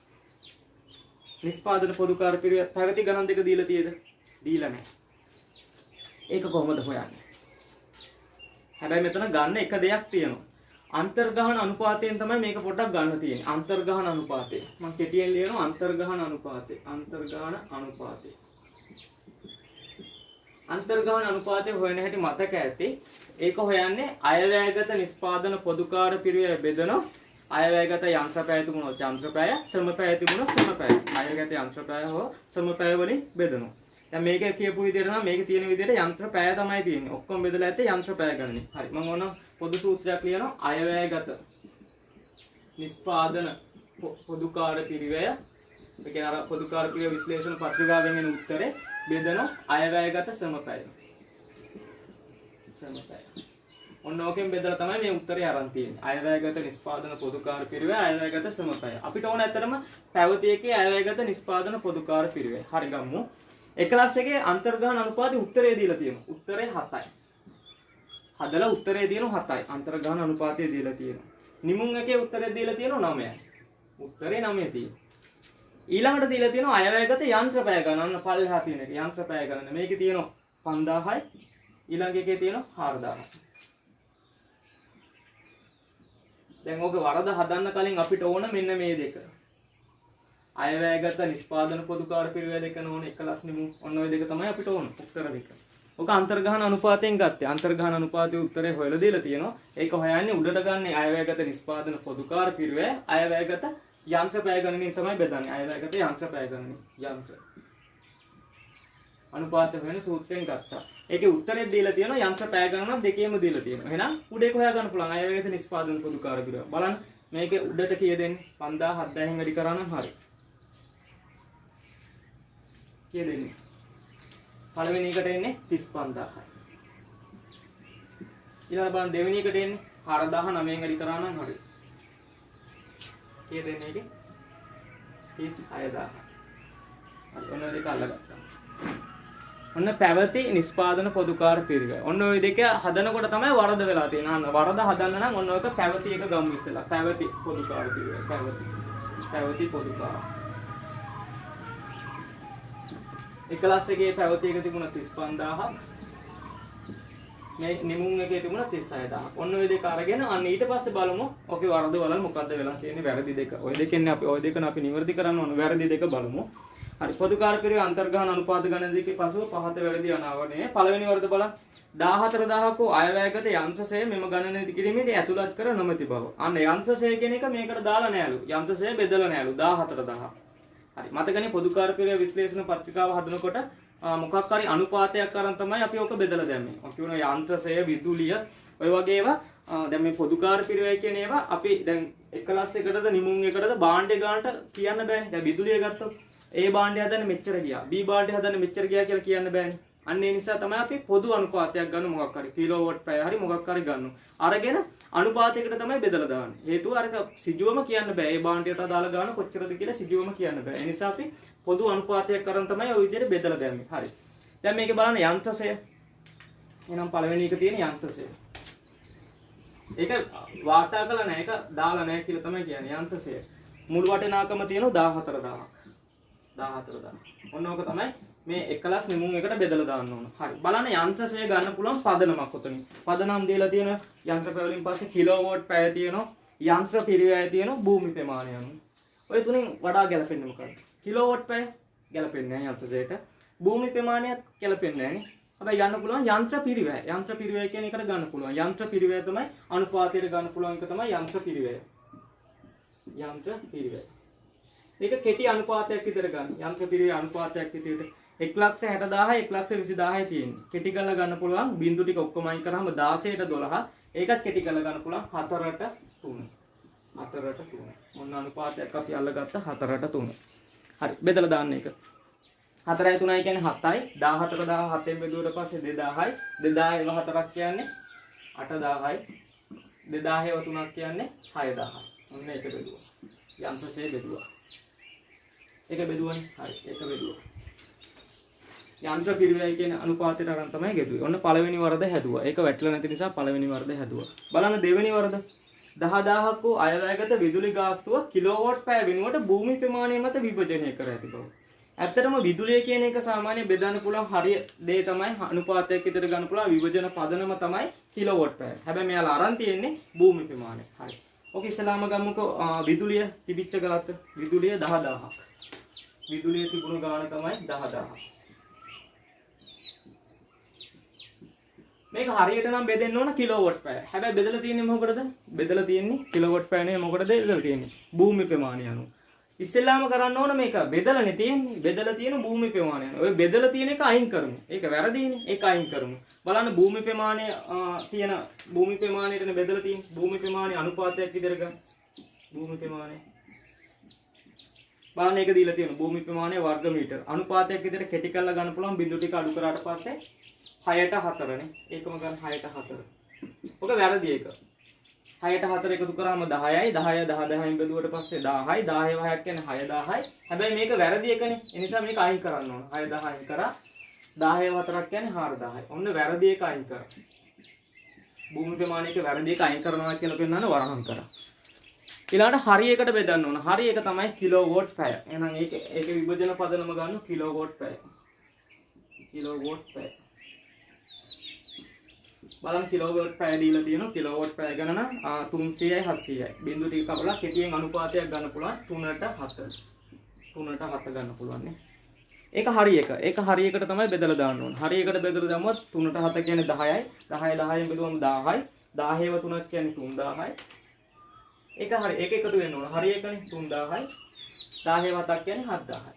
නිෂ්පාදන පොදුකාර පිරිවැය පැවති ගණන් දෙක දීලා තියෙද? දීලා නැහැ. ඒක කොහොමද හොයන්නේ? හැබැයි මෙතන ගන්න එක දෙයක් තියෙනවා. අන්තර්ගහන අනුපාතයෙන් තමයි මේක පොඩ්ඩක් ගන්න තියෙන්නේ. අන්තර්ගහන අනුපාතය. මම කෙටියෙන් ලියනවා අන්තර්ගහන අනුපාතය. අන්තර්ගහන අනුපාතය. අන්තර්ගහන අනුපාතය හොයන හැටි මතක ඇති. ඒක හොයන්නේ අයවැයගත නිෂ්පාදන පොදුකාර පිරිවැය බෙදන අයවැයගත යන්ත්‍රපැය තිබුණොත් යන්ත්‍රපැය, ශ්‍රමපැය තිබුණොත් ශ්‍රමපැය. අයවැයගත යන්ත්‍රපැය හෝ ශ්‍රමපැය වලින් බෙදනවා. දැන් මේක කියපු විදිහට නම් මේක තියෙන විදිහට යන්ත්‍රපැය තමයි තියෙන්නේ. ඔක්කොම බෙදලා ඇත්තේ යන්ත්‍රපැය ගන්න. හරි. මම ඕන පොදු සූත්‍රයක් ලියනවා. අයවැයගත නිෂ්පාදන පොදුකාර පිරිවැය. ඒ කියන්නේ අර පොදුකාර පිරිවැය විශ්ලේෂණ පත්‍රිකාවෙන් එන උත්තරේ බෙදන අයවැයගත ශ්‍රමපැය. ශ්‍රමපැය. ඔන්න ඕකෙන් බෙදලා තමයි මේ උත්තරේ අරන් තියෙන්නේ. අයවැයගත නිෂ්පාදන පොදුකාර පිරිවැය අයවැයගත ශ්‍රමපැය. අපිට ඕන ඇත්තටම පැවති එකේ අයවැයගත නිෂ්පාදන පොදුකාර පිරිවැය. හරි ගමු. එකලස් එකේ අන්තර්ගහන අනුපාතය උත්තරේ දීලා තියෙනවා. උත්තරේ 7යි. හදලා උත්තරේ දිනනවා 7යි. අන්තර්ගහන අනුපාතය දීලා තියෙනවා. නිමුම් එකේ උත්තරේ දීලා තියෙනවා 9යි. උත්තරේ 9 තියෙනවා. ඊළඟට දීලා තියෙනවා අයවැයගත යන්ත්‍රපැය ගණන පල්ලෙහා තියෙන එක. යන්ත්‍රපැය ගණන මේකේ තියෙනවා 5000යි ඊළඟ එකේ තියෙනවා 4000. දැන් ඕකේ වරද හදන්න කලින් අපිට ඕන මෙන්න මේ දෙක. අයවැයගත නිෂ්පාදන පොදුකාර පිරිවැය දෙක නෝන එකලස් නිමු. ඔන්න ඔය දෙක තමයි අපිට ඕන උත්තර දෙක. ඔක අන්තර්ගහන අනුපාතයෙන් ගත්තේ. අන්තර්ගහන අනුපාතයේ උත්තරේ හොයලා දීලා තියෙනවා. ඒක හොයන්නේ උඩට ගන්න අයවැයගත නිෂ්පාදන පොදුකාර පිරිවැය අයවැයගත යන්ත්‍ර පැය ගණනින් තමයි බෙදන්නේ. අයවැයගත යන්ත්‍ර පැය ගණනින්. යන්ත්‍ර අනුපාත වෙන සූත්‍රයෙන් ගත්තා. ඒකේ උත්තරේ දීලා තියෙනවා යන්ත්‍ර පැය ගණනක් දෙකේම දීලා තියෙනවා. එහෙනම් උඩේක හොයා ගන්න පුළුවන් අයවැයගත නිෂ්පාදන පොදුකාර පිරිවැය. බලන්න මේකේ උඩට කීය දෙන්නේ 5000 7000න් වැඩි කරා නම් හරි. කීය දෙන්නේ? පළවෙනි එකට එන්නේ 35000යි. ඊළඟ බලන්න දෙවෙනි එකට එන්නේ 4009න් වැඩි කරා නම් හරි. කීය දෙන්නේ ඒකේ? 36000. හරි ඔන්න ඔය දෙක අල්ලගත්තා. ඔන්න පැවති නිෂ්පාදන පොදුකාර පිරිවැය. ඔන්න ඔය දෙක හදනකොට තමයි වරද වෙලා තියෙන්නේ. අන්න වරද හදන්න නම් ඔන්න ඔයක පැවති එක ගමු ඉස්සලා. පැවති පොදුකාර පිරිවැය. පැවති පොදුකාර. එකලස් එකේ පැවති එක තිබුණා 35000. මේ නිමුන් එකේ තිබුණා 36000. ඔන්න ඔය දෙක අරගෙන අන්න ඊට පස්සේ බලමු ඔකේ වරද බලන්න මොකද්ද වෙලා තියෙන්නේ වැරදි දෙක. ඔය දෙකෙන්නේ අපි ඔය දෙකන අපි නිවැරදි කරන්න ඕන. වැරදි දෙක බලමු. හරි පොදුකාර පිරිවැය අන්තර්ගහන අනුපාත ගණන දෙකේ පසුව පහත වැරදි අනාවරණය. පළවෙනි වරද බලන්න 14000ක අයවැයගත යන්ත්‍රසය මෙම ගණනය කිරීමේදී ඇතුළත් කර නොමැති බව. අන්න යන්ත්‍රසය කියන එක මේකට දාලා නෑලු. යන්ත්‍රසය බෙදලා නෑලු 14000. හරි මතකනේ පොදුකාර පිරිවැය විශ්ලේෂණ පත්‍රිකාව හදනකොට මොකක් හරි අනුපාතයක් අරන් තමයි අපි ඔක බෙදලා දැම්මේ. ඔක කියන යන්ත්‍රසය විදුලිය ඔය වගේ ඒවා දැන් මේ පොදුකාර පිරිවැය කියන ඒවා අපි දැන් එකලස් එකටද නිමුන් එකටද භාණ්ඩ ගානට කියන්න බෑනේ. දැන් විදුලිය ගත්තොත් A භාණ්ඩය හදන්න මෙච්චර ගියා. B භාණ්ඩය හදන්න මෙච්චර ගියා කියලා කියන්න බෑනේ. අන්න ඒ නිසා තමයි අපි පොදු අනුපාතයක් ගන්න මොකක් හරි කිලෝවොට් පැය හරි මොකක් හරි ගන්නවා. අරගෙන අනුපාතයකට තමයි බෙදලා දාන්නේ. හේතුව අරක සිජුවම කියන්න බෑ. A භාණ්ඩයට අදාළ ගාන කොච්චරද කියලා සිජුවම කියන්න බෑ. ඒ නිසා අපි පොදු අනුපාතයක් කරන් තමයි ওই විදිහට බෙදලා දැම්මේ. හරි. දැන් මේකේ බලන්න යන්ත්‍රසය. එහෙනම් පළවෙනි එක තියෙන යන්ත්‍රසය. ඒක වාර්තා කළා නැහැ. ඒක දාලා නැහැ කියලා තමයි කියන්නේ යන්ත්‍රසය. මුළු වටිනාකම තියෙනවා 14000ක්. 14000. ඔන්න ඕක තමයි මේ එකලස් නිමුන් එකට බෙදලා දාන්න ඕන. හරි. බලන්න යන්ත්‍රසය ගන්න පුළුවන් පදනමක් උතනින්. පදනම් දීලා තියෙන යන්ත්‍ර පැය වලින් පස්සේ කිලෝවොට් පැය තියෙනවා. යන්ත්‍ර පිරිවැය තියෙනවා. භූමි ප්‍රමාණය අනුව. ඔය තුنين වඩා ගැලපෙන්නේ මොකක්ද? කිලෝවොට් පැය ගැලපෙන්නේ නැහැ යන්ත්‍රසයට. භූමි ප්‍රමාණයත් ගැලපෙන්නේ නැහැ නේ. හැබැයි ගන්න පුළුවන් යන්ත්‍ර පිරිවැය. යන්ත්‍ර පිරිවැය කියන එකට ගන්න පුළුවන්. යන්ත්‍ර පිරිවැය තමයි අනුපාතයට ගන්න පුළුවන් එක තමයි යන්ත්‍ර පිරිවැය. යන්ත්‍ර පිරිවැය. මේක කෙටි අනුපාතයක් විතර ගන්න. යන්ත්‍ර පිරිවැය අනුපාතයක් විදිහට 160000 120000 තියෙන්නේ. කෙටි කරලා ගන්න පුළුවන් බිංදු ටික ඔක්කොම අයින් කරාම 16ට 12. ඒකත් කෙටි කරලා ගන්න පුළුවන් 4ට 3. 4ට 3. මොන අනුපාතයක් අපි අල්ලගත්ත 4ට 3. හරි බෙදලා දාන්න එක. 4යි 3යි කියන්නේ 7යි 14000 7ෙන් බෙදුවට පස්සේ 2000යි 2000 4ක් කියන්නේ 8000යි 2000 3ක් කියන්නේ 6000යි. ඔන්න ඒක බෙදුවා. යන්ත්‍රසේ බෙදුවා. ඒක බෙදුවනේ. හරි ඒක බෙදුවා. යන්ත්‍ර පිරිවැය කියන අනුපාතයට අරන් තමයි ගෙදුවේ. ඔන්න පළවෙනි වරද හැදුවා. ඒක වැටලා නැති නිසා පළවෙනි වරද හැදුවා. බලන්න දෙවෙනි වරද 10000ක් වූ අයවැයගත විදුලි ගාස්තුව කිලෝවොට් පැය වෙනුවට භූමි ප්‍රමාණය මත විභජනය කර ඇති බව. ඇත්තටම විදුලිය කියන එක සාමාන්‍ය බෙදන්න පුළුවන් හරිය දේ තමයි අනුපාතයක් විතර ගන්න පුළුවන් විභජන පදනම තමයි කිලෝවොට් පැය. හැබැයි මෙයාලා අරන් තියෙන්නේ භූමි ප්‍රමාණය. හරි. ඔක ඉස්සලාම ගමුකෝ විදුලිය තිබිච්ච ගාත විදුලිය 10000ක්. විදුලිය තිබුණු ගාන තමයි 10000ක්. මේක හරියට නම් බෙදෙන්න ඕන කිලෝවොට් පැය. හැබැයි බෙදලා තියෙන්නේ මොකටද? බෙදලා තියෙන්නේ කිලෝවොට් පැය නෙවෙයි මොකටද බෙදලා තියෙන්නේ? භූමි ප්‍රමාණය අනුව. ඉස්සෙල්ලාම කරන්න ඕන මේක බෙදලානේ තියෙන්නේ. බෙදලා තියෙන භූමි ප්‍රමාණය අනුව. ඔය බෙදලා තියෙන එක අයින් කරමු. ඒක වැරදිනේ. ඒක අයින් කරමු. බලන්න භූමි ප්‍රමාණය තියෙන භූමි ප්‍රමාණයටනේ බෙදලා තියෙන්නේ. භූමි ප්‍රමාණය අනුපාතයක් විදිහට ගන්න. භූමි ප්‍රමාණය. බලන්න ඒක දීලා තියෙනවා. භූමි ප්‍රමාණය වර්ග මීටර. අනුපාතයක් විදිහට කෙටි කරලා ගන්න පුළුවන් බිඳු ටික අඩු කරාට පස්සේ 6ට 4 නේ. ඒකම ගන්න 6ට 4. ඔක වැරදි එක. 6ට 4 එකතු කරාම 10යි 10 10න් බෙදුවට පස්සේ 10යි 10 6ක් කියන්නේ 6000යි. හැබැයි මේක වැරදි එකනේ. ඒ නිසා මේක අයින් කරන්න ඕන. 6 10 අයින් කරා 10 4ක් කියන්නේ 4000යි. ඔන්න වැරදි එක අයින් කරා. භූමි ප්‍රමාණයක වැරදි එක අයින් කරනවා කියලා පෙන්නන වරහන් කරා. ඊළඟට හරියකට බෙදන්න ඕන. හරිය එක තමයි කිලෝවොට් පැය. එහෙනම් ඒකේ විභජන පදනම ගන්න කිලෝවොට් පැය. කිලෝවොට් පැය. බලන්න කිලෝවෝට් පැය දීලා තියෙනවා. කිලෝවෝට් පැය ගණන 300යි 700යි. බිංදු ටික කපලා කෙටියෙන් අනුපාතයක් ගන්න පුළුවන් 3ට 7. 3ට 7 ගන්න පුළුවන් නේ. ඒක හරි එක. ඒක හරි එකට තමයි බෙදලා දාන්න ඕන. හරි එකට බෙදලා දැම්මොත් 3ට 7 කියන්නේ 10යි. 10 10න් බෙදුවම 1000යි. 10ව 3ක් කියන්නේ 3000යි. ඒක හරි. ඒක එකතු වෙන්න ඕන. හරි එකනේ 3000යි. 10ව 7ක් කියන්නේ 7000යි.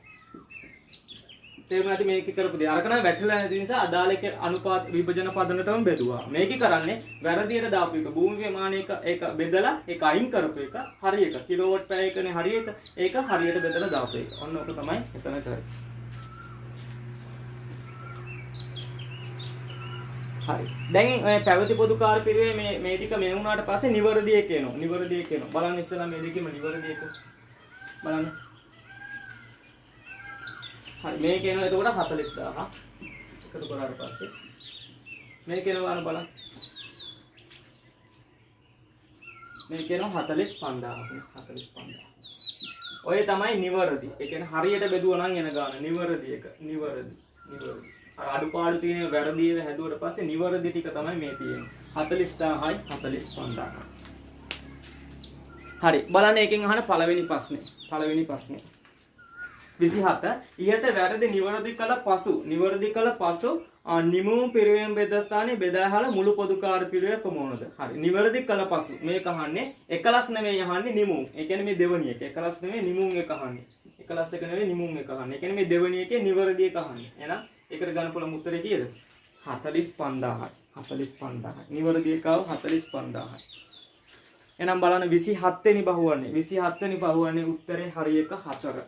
තේරුණාද මේක කරපු දේ? අරක නම් වැටලා නැති නිසා අදාළ එක අනුපාත විභජන පදනටම බෙදුවා. මේක කරන්නේ වැරදියට දාපු එක. භූමි ප්‍රමාණයක ඒක බෙදලා ඒක අයින් කරපු එක. හරි එක. කිලෝවොට් පැය එකනේ හරි එක. ඒක හරියට බෙදලා දාපු එක. ඔන්න ඔක තමයි එතන කරන්නේ. හරි. දැන් පැවති පොදු කාර්ය පිරිවේ මේ ටික මේ වුණාට පස්සේ නිවැරදි එක එනවා. නිවැරදි එක එනවා. බලන්න ඉස්සලා මේ දෙකෙම නිවැරදි එක. බලන්න. හරි මේක එනවා එතකොට 40000. එකතු කරාට පස්සේ මේක එනවා බලන්න. මේක එනවා 45000. 45000. ඔය තමයි නිවැරදි. ඒ කියන්නේ හරියට බෙදුවා නම් එන ගාන නිවැරදි එක. නිවැරදි. අර අඩුපාඩු තියෙන වැරදි ඒවා හැදුවට පස්සේ නිවැරදි ටික තමයි මේ තියෙන්නේ. 40000යි 45000යි. හරි බලන්න එකෙන් අහන පළවෙනි ප්‍රශ්නේ. 27 ඉහත වැරදි නිවැරදි කළ පසු නිමුම් පිරිවෙන් බෙද ස්ථානයේ බෙදාහල මුළු පොදු කාර්ය පිරිවෙය කොමනද? හරි නිවැරදි කළ පසු මේක අහන්නේ එකලස් නෙවෙයි අහන්නේ නිමුම්. ඒ කියන්නේ මේ දෙවෙනි එක. එකලස් නෙවෙයි නිමුම් එක අහන්නේ. එකලස් එක නෙවෙයි නිමුම් එක අහන්නේ. ඒ කියන්නේ මේ දෙවෙනි එකේ නිවැරදි එක අහන්නේ. එහෙනම් ඒකට ගන්න පුළුවන් උත්තරේ කීයද? 45000යි. 45000යි. නිවැරදි එක ආව 45000යි. එහෙනම් බලන්න 27 වෙනි බහුවන්නේ. 27 වෙනි බහුවන්නේ උත්තරේ හරි එක 4.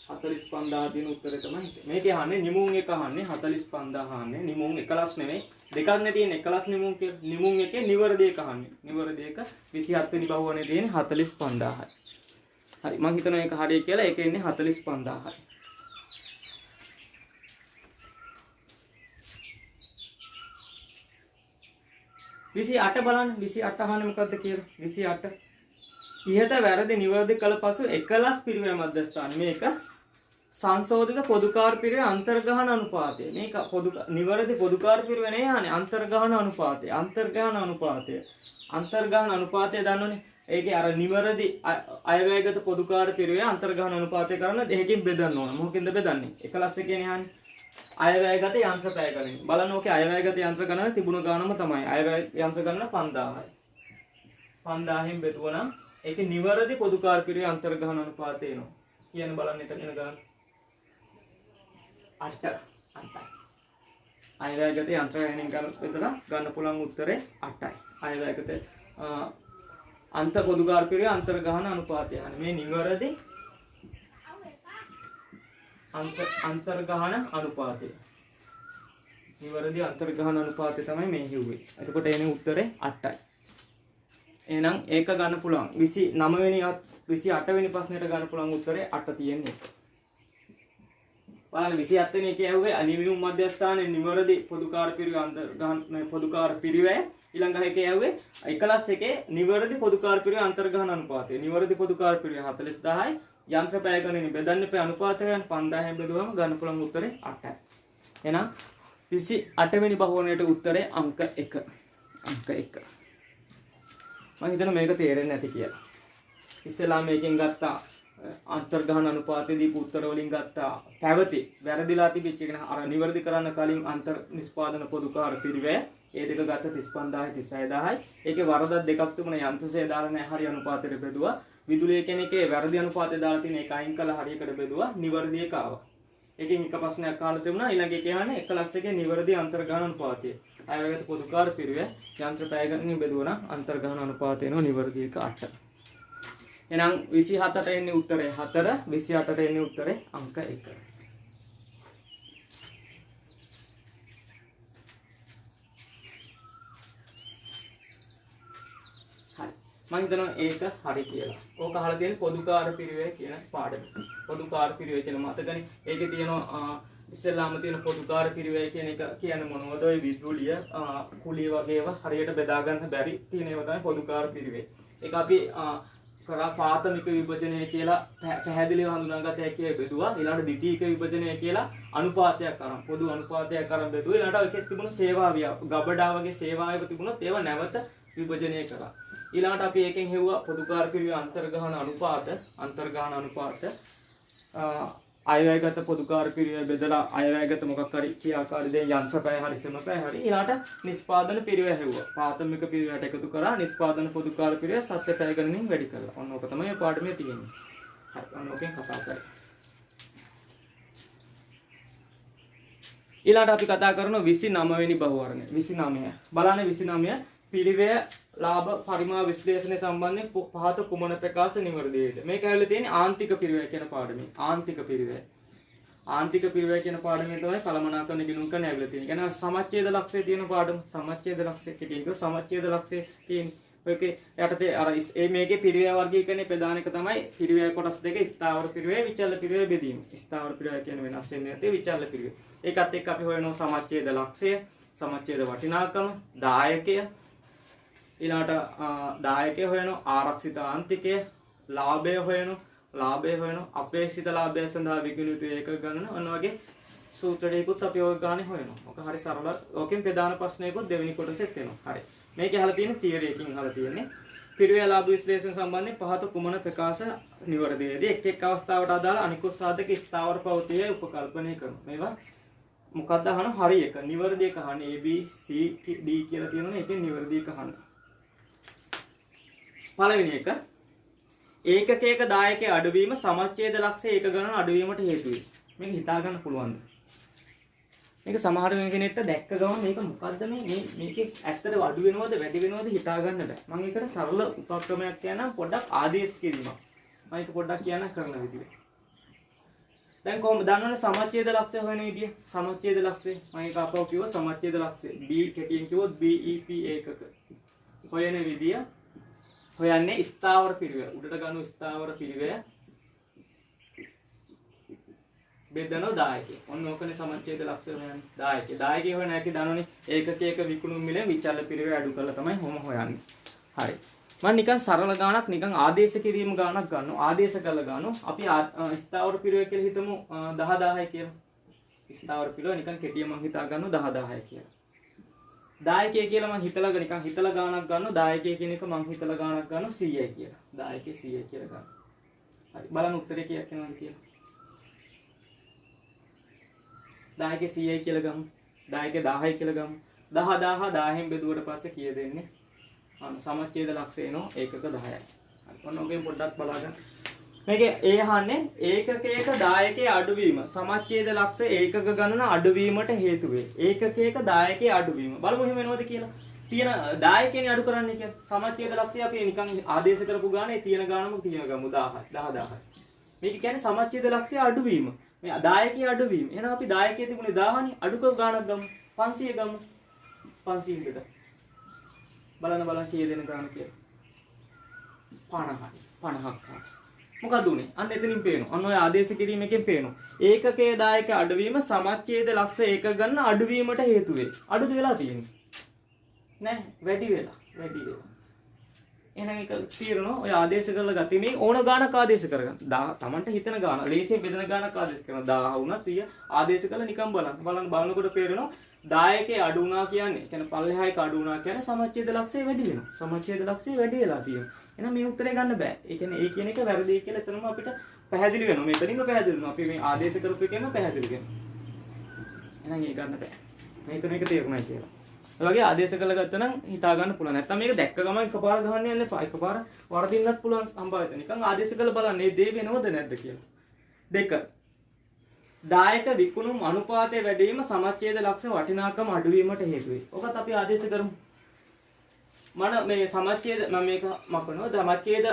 45000 දින උත්තරේ තමයි. මේකේ අහන්නේ නිමුම් එක අහන්නේ 45000 අහන්නේ නිමුම් එකලස් නෙමෙයි දෙකක් නේ තියෙන්නේ එකලස් නිමුම් කියලා. නිමුම් එකේ නිවැරදි එක අහන්නේ. නිවැරදි එක 27 වෙනි බහුවනේ තියෙන්නේ 45000යි. හරි මම හිතනවා ඒක හරියි කියලා. ඒක ඉන්නේ 45000යි. 28 බලන්න 28 අහන්නේ මොකද්ද කියලා 28 ඉහත වැරදි නිවැරදි කළ පසු එකලස් පිරිවෙන මධ්‍යස්ථාන මේක සංශෝධිත පොදුකාර පිරිවෙන අන්තර්ගහන අනුපාතය මේක නිවැරදි පොදුකාර පිරිවෙන යන්නේ අන්තර්ගහන අනුපාතය දන්නෝනේ ඒකේ අර නිවැරදි අයවැයගත පොදුකාර පිරිවෙන අන්තර්ගහන අනුපාතය කරන දෙකකින් බෙදන්න ඕන මොකකින්ද බෙදන්නේ එකලස් එකේනේ යන්නේ අයවැයගත යන්ත්‍ර පැය ගණන. බලන්න ඕකේ අයවැයගත යන්ත්‍ර ගණන තිබුණ ගානම තමයි. අයවැය යන්ත්‍ර ගණන 5000යි. 5000න් බෙදුවා නම් ඒකේ නිවැරදි පොදුකාර පිරිවේ අන්තර්ගහන අනුපාතය එනවා. කියන බලන්න එතන ගාන 8. අයවැයගත යන්ත්‍ර ගණනෙන් බෙදලා ගන්න පුළුවන් උත්තරේ 8යි. අයවැයගත පොදුකාර පිරිවේ අන්තර්ගහන අනුපාතය. මේ නිවැරදි අන්තර්ගහන අනුපාතය. නිවැරදි අන්තර්ගහන අනුපාතය තමයි මේ හිව්වේ. එතකොට එනේ උත්තරේ 8යි. එහෙනම් ඒක ගන්න පුළුවන්. 29 වෙනි 28 වෙනි ප්‍රශ්නෙට ගන්න පුළුවන් උත්තරේ 8 තියෙන්නේ. බලන්න 27 වෙනි එකේ ඇහුවේ අනිවිමුම් මධ්‍යස්ථානයේ නිවැරදි පොදුකාර පිරිවේ අන්තර්ගහන පොදුකාර පිරිවේ ඊළඟ එකේ ඇහුවේ එකලස් එකේ නිවැරදි පොදුකාර පිරිවේ අන්තර්ගහන අනුපාතය. නිවැරදි පොදුකාර පිරිවේ 40000යි යන්ත්‍ර පැය ගණනේ බෙදන්න එපා අනුපාතයෙන් 5000න් බෙදුවම ගන්න පුළුවන් උත්තරේ 8යි. එහෙනම් 28 වෙනි බහුවණයට උත්තරේ අංක 1. අංක 1. මම හිතනවා මේක තේරෙන්නේ නැති කියලා. ඉස්සෙල්ලා මේකෙන් ගත්තා අන්තර්ගහන අනුපාතයේ දීපු උත්තර වලින් ගත්තා පැවති වැරදිලා තිබිච්ච එක අර නිවැරදි කරන්න කලින් අන්තර් නිෂ්පාදන පොදුකාර පිරිවැය ඒ දෙක ගත්ත 35000යි 36000යි. ඒකේ වරදක් දෙකක් තිබුණා යන්ත්‍රසේ දාලා නැහැ හරි අනුපාතයට බෙදුවා. විදුලිය කෙනෙක්ගේ වැරදි අනුපාතය දාලා තියෙන එක අයින් කළා හරියකට බෙදුවා නිවැරදි එක ආවා. එකකින් එක ප්‍රශ්නයක් අහලා තිබුණා ඊළඟ එකේ කියන්නේ එකලස් එකේ නිවැරදි අන්තර්ගහන අනුපාතය. අයවැයගත පොදුකාර පිරිවේ යන්ත්‍ර පැය ගණනින් බෙදුවා නම් අන්තර්ගහන අනුපාතය එනවා නිවැරදි එක 8. එහෙනම් 27ට එන්නේ උත්තරේ 4 28ට එන්නේ උත්තරේ අංක 1. මම හිතනවා ඒක හරි කියලා. ඕක අහලා තියෙන පොදුකාර පිරිවේ කියන පාඩම. පොදුකාර පිරිවේ කියන මතකනේ. ඒකේ තියෙනවා ඉස්සෙල්ලාම තියෙන පොදුකාර පිරිවේ කියන එක කියන්නේ මොනවද? ඔය විදුලිය, කුලිය වගේ ඒවා හරියට බෙදා ගන්න බැරි තියෙන ඒවා තමයි පොදුකාර පිරිවේ. ඒක අපි කරා ප්‍රාථමික විභජනය කියලා පැහැදිලිව හඳුනාගත හැකි බෙදුවා. ඊළඟට ද්විතීයික විභජනය කියලා අනුපාතයක් අරන් පොදු අනුපාතයක් අරන් බෙදුවා. ඊළඟට එකෙත් තිබුණු සේවා ගබඩා වගේ සේවාවක තිබුණොත් ඒවා නැවත විභජනය කරා. ඊළඟට අපි එකෙන් හෙව්වා පොදුකාර පිරිවේ අන්තර්ගහන අනුපාත අයවැයගත පොදුකාර පිරිවේ බෙදලා අයවැයගත මොකක් හරි ක්‍රියාකාරී දේ යන්ත්‍රපය හරි සමපය හරි ඊළඟට නිෂ්පාදන පිරිවේ හෙව්වා. ප්‍රාථමික පිරිවයට එකතු කරා නිෂ්පාදන පොදුකාර පිරිවේ සත්‍ය පැය ගණනින් වැඩි කරලා. ඔන්න ඕක තමයි පාඩමේ තියෙන්නේ. හරි ඔන්න ඕකෙන් කතා කරේ. ඊළඟට අපි කතා කරනවා 29 වෙනි බහුවර්ණය. 29. බලන්න 29 පිරිවේ ලාභ පරිමාව විශ්ලේෂණය සම්බන්ධයෙන් පහත කුමන ප්‍රකාශ නිවැරදි වේද? මේක ඇවිල්ලා තියෙන්නේ ආන්තික පිරිවේ කියන පාඩමේ. ආන්තික පිරිවේ කියන පාඩමේ තමයි කළමනාකරණ ගිණුම් කරන්න ඇවිල්ලා තියෙන්නේ. කියන්නේ සමච්ඡේද ලක්ෂය තියෙන පාඩම. සමච්ඡේද ලක්ෂය කියනකොට සමච්ඡේද ලක්ෂය තියෙන්නේ. ඔයකේ යටතේ අර මේකේ පිරිවේ වර්ගීකරණයේ ප්‍රධාන එක තමයි පිරිවේ කොටස් දෙක ස්ථාවර පිරිවේ විචල්්‍ය පිරිවේ බෙදීම. ස්ථාවර පිරිවේ කියන්නේ වෙනස් වෙන්නේ නැති විචල්්‍ය පිරිවේ. ඒකත් එක්ක අපි හොයනවා සමච්ඡේද ලක්ෂය, සමච්ඡේද වටිනාකම, දායකය ඊළඟට දායකය හොයනවා ආරක්ෂිත ආන්තිකය ලාභය හොයනවා අපේක්ෂිත ලාභය සඳහා විකිණු යුතු ඒක ගණන ඔන්න වගේ සූත්‍රයකුත් අපි ඔය ගානේ හොයනවා. ඔක හරි සරල. ඕකෙන් ප්‍රධාන ප්‍රශ්නයකුත් දෙවෙනි කොටසෙත් එනවා. හරි. මේකේ අහලා තියෙන තියරි එකකින් අහලා තියෙන්නේ පිරිවේ ලාභ විශ්ලේෂණ සම්බන්ධයෙන් පහත කුමන ප්‍රකාශ නිවැරදිද? එක් අවස්ථාවට අදාළ අනිකුත් සාධක ස්ථාවර පවතියේ උපකල්පනය කරනවා. මේවා මොකක්ද අහන හරි එක. නිවැරදි එක අහන්නේ A B C D කියලා තියෙනවනේ. ඒකෙන් නිවැරදි එක අහන්න. පළවෙනි එක ඒකකයක දායකයේ අඩුවීම සමච්ඡේද ලක්ෂය ඒක ගණන අඩුවීමට හේතු වෙයි. මේක හිතා ගන්න පුළුවන්ද? මේක සමහර කෙනෙක්ට දැක්ක ගමන් මේක මොකද්ද මේකේ ඇත්තට අඩු වෙනවද වැඩි වෙනවද හිතා ගන්න බෑ. මම ඒකට සරල උපක්‍රමයක් කියනනම් පොඩ්ඩක් ආදේශ කිරීමක්. මම ඒක පොඩ්ඩක් කියන්න කරන විදිහ. දැන් කොහොමද දන්නවනේ සමච්ඡේද ලක්ෂය හොයන විදිය? සමච්ඡේද ලක්ෂය මම ඒක අපව කිව්ව සමච්ඡේද ලක්ෂය B කෙටියෙන් කිව්වොත් BEP ඒකක. හොයන විදිය හොයන්නේ ස්ථාවර පිරිවය. උඩට ගන්න ස්ථාවර පිරිවය බෙදන දායකය. ඔන්න ඕකනේ සමච්ඡේද ලක්ෂය හොයන්නේ. දායකය. දායකය හොයන හැටි දන්නවනේ. ඒකකයක විකුණුම් මිල විචල්්‍ය පිරිවය අඩු කරලා තමයි කොහොම හොයන්නේ. හරි. මම නිකන් සරල ගාණක් නිකන් ආදේශ කිරීම ගාණක් ගන්නවා. ආදේශ කරලා ගන්නවා. අපි ස්ථාවර පිරිවය කියලා හිතමු 10000යි කියලා. ස්ථාවර පිරිවය නිකන් කෙටියෙන් මම හිතා ගන්නවා 10000යි කියලා. දායකය කියලා මම හිතලා නිකන් හිතලා ගාණක් ගන්නවා. දායකය කියන එක මම හිතලා ගාණක් ගන්නවා 100යි කියලා. දායකය 100යි කියලා ගන්න. හරි. බලන්න උත්තරේ කීයක් එනවද කියලා. දායකය 100යි කියලා ගමු. දායකය 1000යි කියලා ගමු. 10000 1000න් බෙදුවට පස්සේ කීයද එන්නේ? සමච්ඡේද ලක්ෂය එනවා ඒකක 10යි. ඔන්න ඔකෙන් පොඩ්ඩක් බලන්න. මේකේ ඒ අහන්නේ ඒකකයක දායකයේ අඩුවීම සමච්ඡේද ලක්ෂය ඒකක ගණන අඩුවීමට හේතු වේ. ඒකකයක දායකයේ අඩුවීම. බලමු එහෙම වෙනවද කියලා. තියෙන දායකයනේ අඩු කරන්නේ කියලා. සමච්ඡේද ලක්ෂය අපි නිකන් ආදේශ කරපු ගානේ තියෙන ගානම තියෙන ගමු 1000යි 10000යි. මේක කියන්නේ සමච්ඡේද ලක්ෂය අඩුවීම. මේ දායකයේ අඩුවීම. එහෙනම් අපි දායකයේ තිබුණේ 1000නේ අඩු කර ගානක් ගමු. 500 ගමු. 500 කට. බලන්න කීය දෙන ගාන කියලා. 50ක්. මොකද උනේ? අන්න එතනින් පේනවා. අන්න ඔය ආදේශ කිරීම එකෙන් පේනවා. ඒකකයේ දායක අඩුවීම සමච්ඡේද ලක්ෂ ඒක ගන්න අඩුවීමට හේතු වේ. අඩුද වෙලා තියෙන්නේ? නෑ, වැඩි වෙලා. එහෙනම් ඒක తీරනවා. ඔය ආදේශ කරලා ගත්තේ මේ ඕන ගානක් ආදේශ කරගන්න. තමන්ට හිතන ගාන, ලේසියෙන් බෙදෙන ගානක් ආදේශ කරනවා. 1000 වුණා 100 ආදේශ කරලා නිකන් බලනකොට පේනවා දායකයේ අඩු වුණා කියන්නේ කියන්නේ පල්ලෙහායක අඩු වුණා කියන්නේ සමච්ඡේද ලක්ෂය වැඩි වෙනවා. සමච්ඡේද ලක්ෂය වැඩි වෙලා තියෙනවා. එහෙනම් මේ උත්තරේ ගන්න බෑ. ඒ කියන්නේ ඒ කියන එක වැරදි කියලා එතනම අපිට පැහැදිලි වෙනවා. මෙතනින්ම පැහැදිලි වෙනවා. අපි මේ ආදේශ කරපු එකෙන්ම පැහැදිලි වෙනවා. එහෙනම් ඒක ගන්න බෑ. මෙතන එක තේරුණා කියලා. ඒ වගේ ආදේශ කරලා ගත්තනම් හිතා ගන්න පුළුවන්. නැත්තම් මේක දැක්ක ගමන් එකපාර ගහන්න යන්න එපා. එකපාර වරදින්නත් පුළුවන් සම්භාවිත. නිකන් ආදේශ කරලා බලන්න මේ දේ වෙනවද නැද්ද කියලා. 2. දායක විකුණුම් අනුපාතයේ වැඩි වීම සමච්ඡේද ලක්ෂ වටිනාකම අඩු වීමට හේතු වේ. ඔකත් අපි ආදේශ කරමු. මේ සමච්ඡේද මම මේක මකනවා. සමච්ඡේද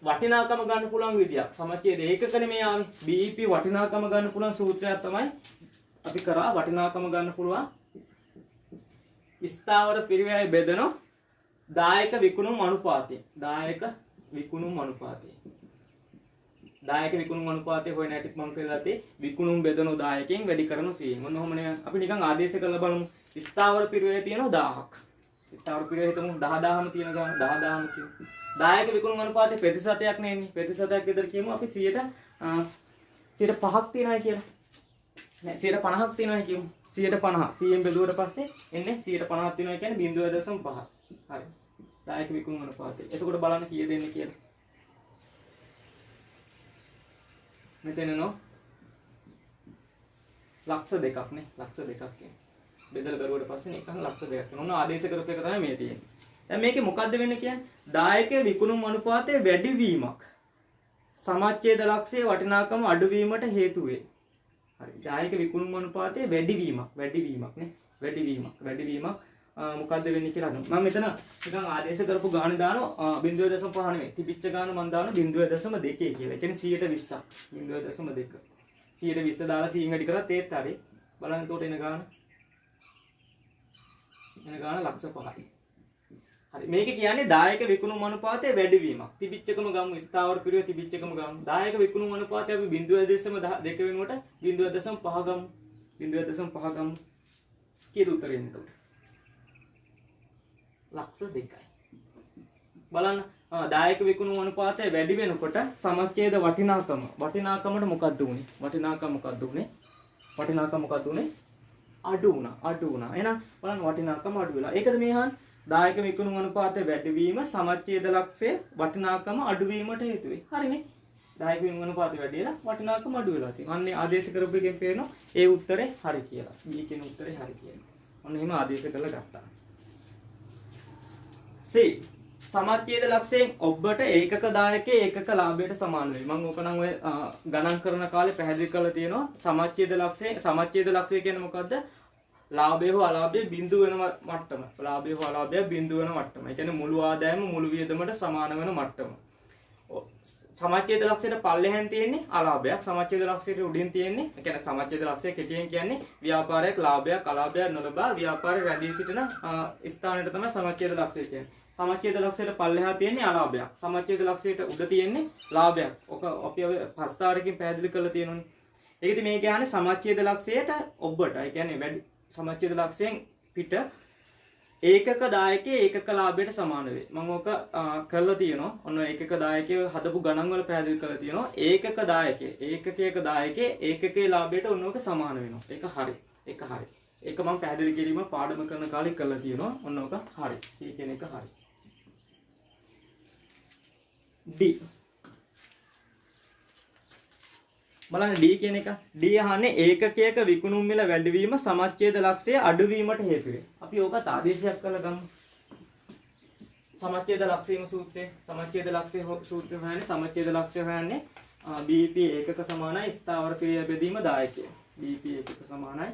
වටිනාකම ගන්න පුළුවන් විදියක්. සමච්ඡේද ඒකකනේ මේ ආවේ. BEP වටිනාකම ගන්න පුළුවන් සූත්‍රයක් තමයි අපි කරා වටිනාකම ගන්න පුළුවන්. ස්ථාවර පිරිවැය බෙදන දායක විකුණුම් අනුපාතය. දායක විකුණුම් අනුපාතය හොයන හැටි මම කියලා තේ විකුණුම් බෙදන දායකයෙන් වැඩි කරන 100. මොන ඔහොමනේ අපි නිකන් ආදේශ කරලා බලමු. ස්ථාවර පිරිවැය තියෙනවා 1000ක්. ස්ථාවර පිරිය හිතමු 10000ම තියෙන ගාන 10000ම කියමු. 10ක විකුණුම් අනුපාතය ප්‍රතිශතයක් නෙන්නේ. ප්‍රතිශතයක් විතර කියමු අපි 100ට 5ක් තියෙනවා කියලා. නෑ 150ක් තියෙනවා කියමු. 150 100න් බෙදුවට පස්සේ එන්නේ 150ක් තියෙනවා කියන්නේ 0.5. හරි. 10ක විකුණුම් අනුපාතය. එතකොට බලන්න කීය දෙන්නේ කියලා. මෙතන නෝ ලක්ෂ දෙකක් නේ. ලක්ෂ දෙකක් කියන්නේ. බෙදලා බැලුවට පස්සේ නිකන් ලක්ෂ දෙකක් වෙනවා. ඔන්න ආදේශ කරපු එක තමයි මේ තියෙන්නේ. දැන් මේකේ මොකද්ද වෙන්නේ කියන්නේ? 10ක විකුණුම් අනුපාතයේ වැඩිවීමක් සමච්ඡේද ලක්ෂයේ වටිනාකම අඩුවීමට හේතු වේ. හරි. 10ක විකුණුම් අනුපාතයේ වැඩිවීමක් නේ. වැඩිවීමක් මොකද්ද වෙන්නේ කියලා අහනවා. මම මෙතන නිකන් ආදේශ කරපු ගාණ දානවා 0.5 නෙවෙයි. තිබිච්ච ගාණ මම දානවා 0.2 කියලා. ඒ කියන්නේ 120ක්. 0.2. 120 දාලා 100න් වැඩි කරත් ඒත් හරි. බලන්න එතකොට එන ගාණ. එන ගාණ ලක්ෂ 5යි. හරි. මේක කියන්නේ 10ක විකුණුම් අනුපාතයේ වැඩිවීමක්. තිබිච්චකම ගමු ස්ථාවර පිරිය තිබිච්චකම ගමු. 10ක විකුණුම් අනුපාතය අපි 0.2 වෙනුවට 0.5 ගමු. 0.5 ගමු. කීයද උත්තරේ එන්නේ එතකොට? ලක්ෂ 2යි. බලන්න 10ක විකුණුම් අනුපාතය වැඩි වෙනකොට සමච්ඡේද වටිනාකමට මොකද්ද උනේ? වටිනාකම මොකද්ද උනේ? අඩු වුණා. එහෙනම් බලන්න වටිනාකම අඩු වෙලා. ඒකද මේ අහන්නේ 10ක විකුණුම් අනුපාතය වැඩිවීම සමච්ඡේද ලක්ෂයේ වටිනාකම අඩු වීමට හේතු වෙයි. හරිනේ. 10ක විකුණුම් අනුපාතය වැඩි වෙලා වටිනාකම අඩු වෙලා තියෙනවා. අන්නේ ආදේශ කරපු එකෙන් පේනවා ඒ උත්තරේ හරි කියලා. B කියන උත්තරේ හරි කියලා. ඔන්න එහෙම ආදේශ කරලා ගත්තා. C සමච්ඡේද ලක්ෂයෙන් ඔබට ඒකක 10කේ ඒකක ලාභයට සමාන වෙයි. මම ඕක නම් ඔය ගණන් කරන කාලේ පැහැදිලි කරලා තියෙනවා. සමච්ඡේද ලක්ෂය කියන්නේ මොකද්ද? ලාභය හෝ අලාභය බිඳු වෙන මට්ටම. ලාභය හෝ අලාභය බිඳු වෙන මට්ටම. ඒ කියන්නේ මුළු ආදායම මුළු වියදමට සමාන වෙන මට්ටම. සමච්ඡේද ලක්ෂයට පල්ලෙහෙන් තියෙන්නේ අලාභයක්. සමච්ඡේද ලක්ෂයට උඩින් තියෙන්නේ, ඒ කියන්නේ සමච්ඡේද ලක්ෂය කෙටියෙන් කියන්නේ ව්‍යාපාරයක් ලාභයක් අලාභයක් නොලබා ව්‍යාපාරේ රැඳී සිටින ස්ථානයට තමයි සමච්ඡේද ලක්ෂය කියන්නේ. සමච්ඡේද ලක්ෂයට පල්ලෙහා තියෙන්නේ අලාභයක්. සමච්ඡේද ලක්ෂයට උඩ තියෙන්නේ ලාභයක්. ඔක අපි හස්තාවරකින් පැහැදිලි කරලා තියෙනෝනේ. ඒකෙදි මේ කියන්නේ සමච්ඡේද ලක්ෂයට ඔබට, ඒ කියන්නේ වැඩි සමච්ඡේද ලක්ෂයෙන් පිට ඒකක 10කේ ඒකක ලාභයට සමාන වේ. මම ඔක කරලා තියෙනවා. ඔන්න ඒකක 10කේ හදපු ගණන් වල පැහැදිලි කරලා තියෙනවා. ඒකක 10කේ ඒකකයේ ලාභයට ඔන්න ඔක සමාන වෙනවා. ඒක හරි. ඒක මම පැහැදිලි කිරීම පාඩම කරන කාලේ කරලා තියෙනවා. ඔන්න ඔක හරි. C කියන එක හරි. D බලන්න D කියන එක. D අහන්නේ ඒකකයක විකුණුම් මිල වැඩිවීම සමච්ඡේද ලක්ෂය අඩුවීමට හේතු වේ. අපි ඕකත් ආදේශයක් කරලා ගමු. සමච්ඡේද ලක්ෂයම සූත්‍රය. සමච්ඡේද ලක්ෂය සූත්‍රය හොයන්නේ සමච්ඡේද ලක්ෂය හොයන්නේ BP ඒකක සමානයි ස්ථාවර පිරිය බෙදීම 10කය. BP ඒකක සමානයි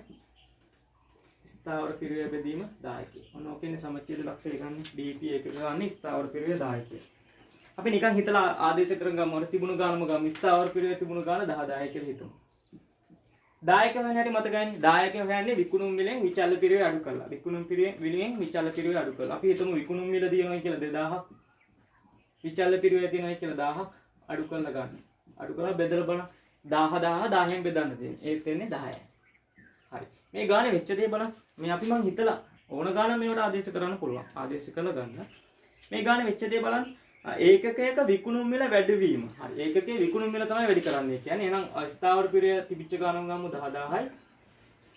ස්ථාවර පිරිය බෙදීම 10කය. ඔන්න ඕකනේ සමච්ඡේද ලක්ෂය ගන්න. BP ඒකක ගන්න ස්ථාවර පිරිය 10කය. අපි නිකන් හිතලා ආදේශ කරන් ගමු. අර තිබුණු ගානම ගමු. ස්ථාවර පිරිය තිබුණු ගාන 10 කියලා හිතමු. 10ක වෙන හැටි මතකයිනේ. 10ක හොයන්නේ විකුණුම් මිලෙන් විචල්්‍ය පිරිය අඩු කරලා. විකුණුම් මිලෙන් විචල්්‍ය පිරිය අඩු කරලා. අපි හිතමු විකුණුම් මිල දිනනවා කියලා 2000ක්. විචල්්‍ය පිරිය දිනනවා කියලා 1000ක් අඩු කරලා ගන්න. අඩු කරලා බෙදලා බලන්න. 1000ෙන් බෙදන්න තියෙන්නේ. ඒත් වෙන්නේ 10යි. හරි. මේ ගානේ වෙච්ච දේ බලන්න. මේ අපි මං හිතලා ඕන ගාන මේවට ආදේශ කරන්න පුළුවන්. ආදේශ කරලා ගන්න. මේ ගානේ වෙච්ච දේ බලන්න. ඒකකයක විකුණුම් මිල වැඩිවීම. හරි. ඒකකයේ විකුණුම් මිල තමයි වැඩි කරන්නේ. කියන්නේ එහෙනම් ස්ථාවර පිරිය තිබිච්ච ගානම ගමු 10000යි.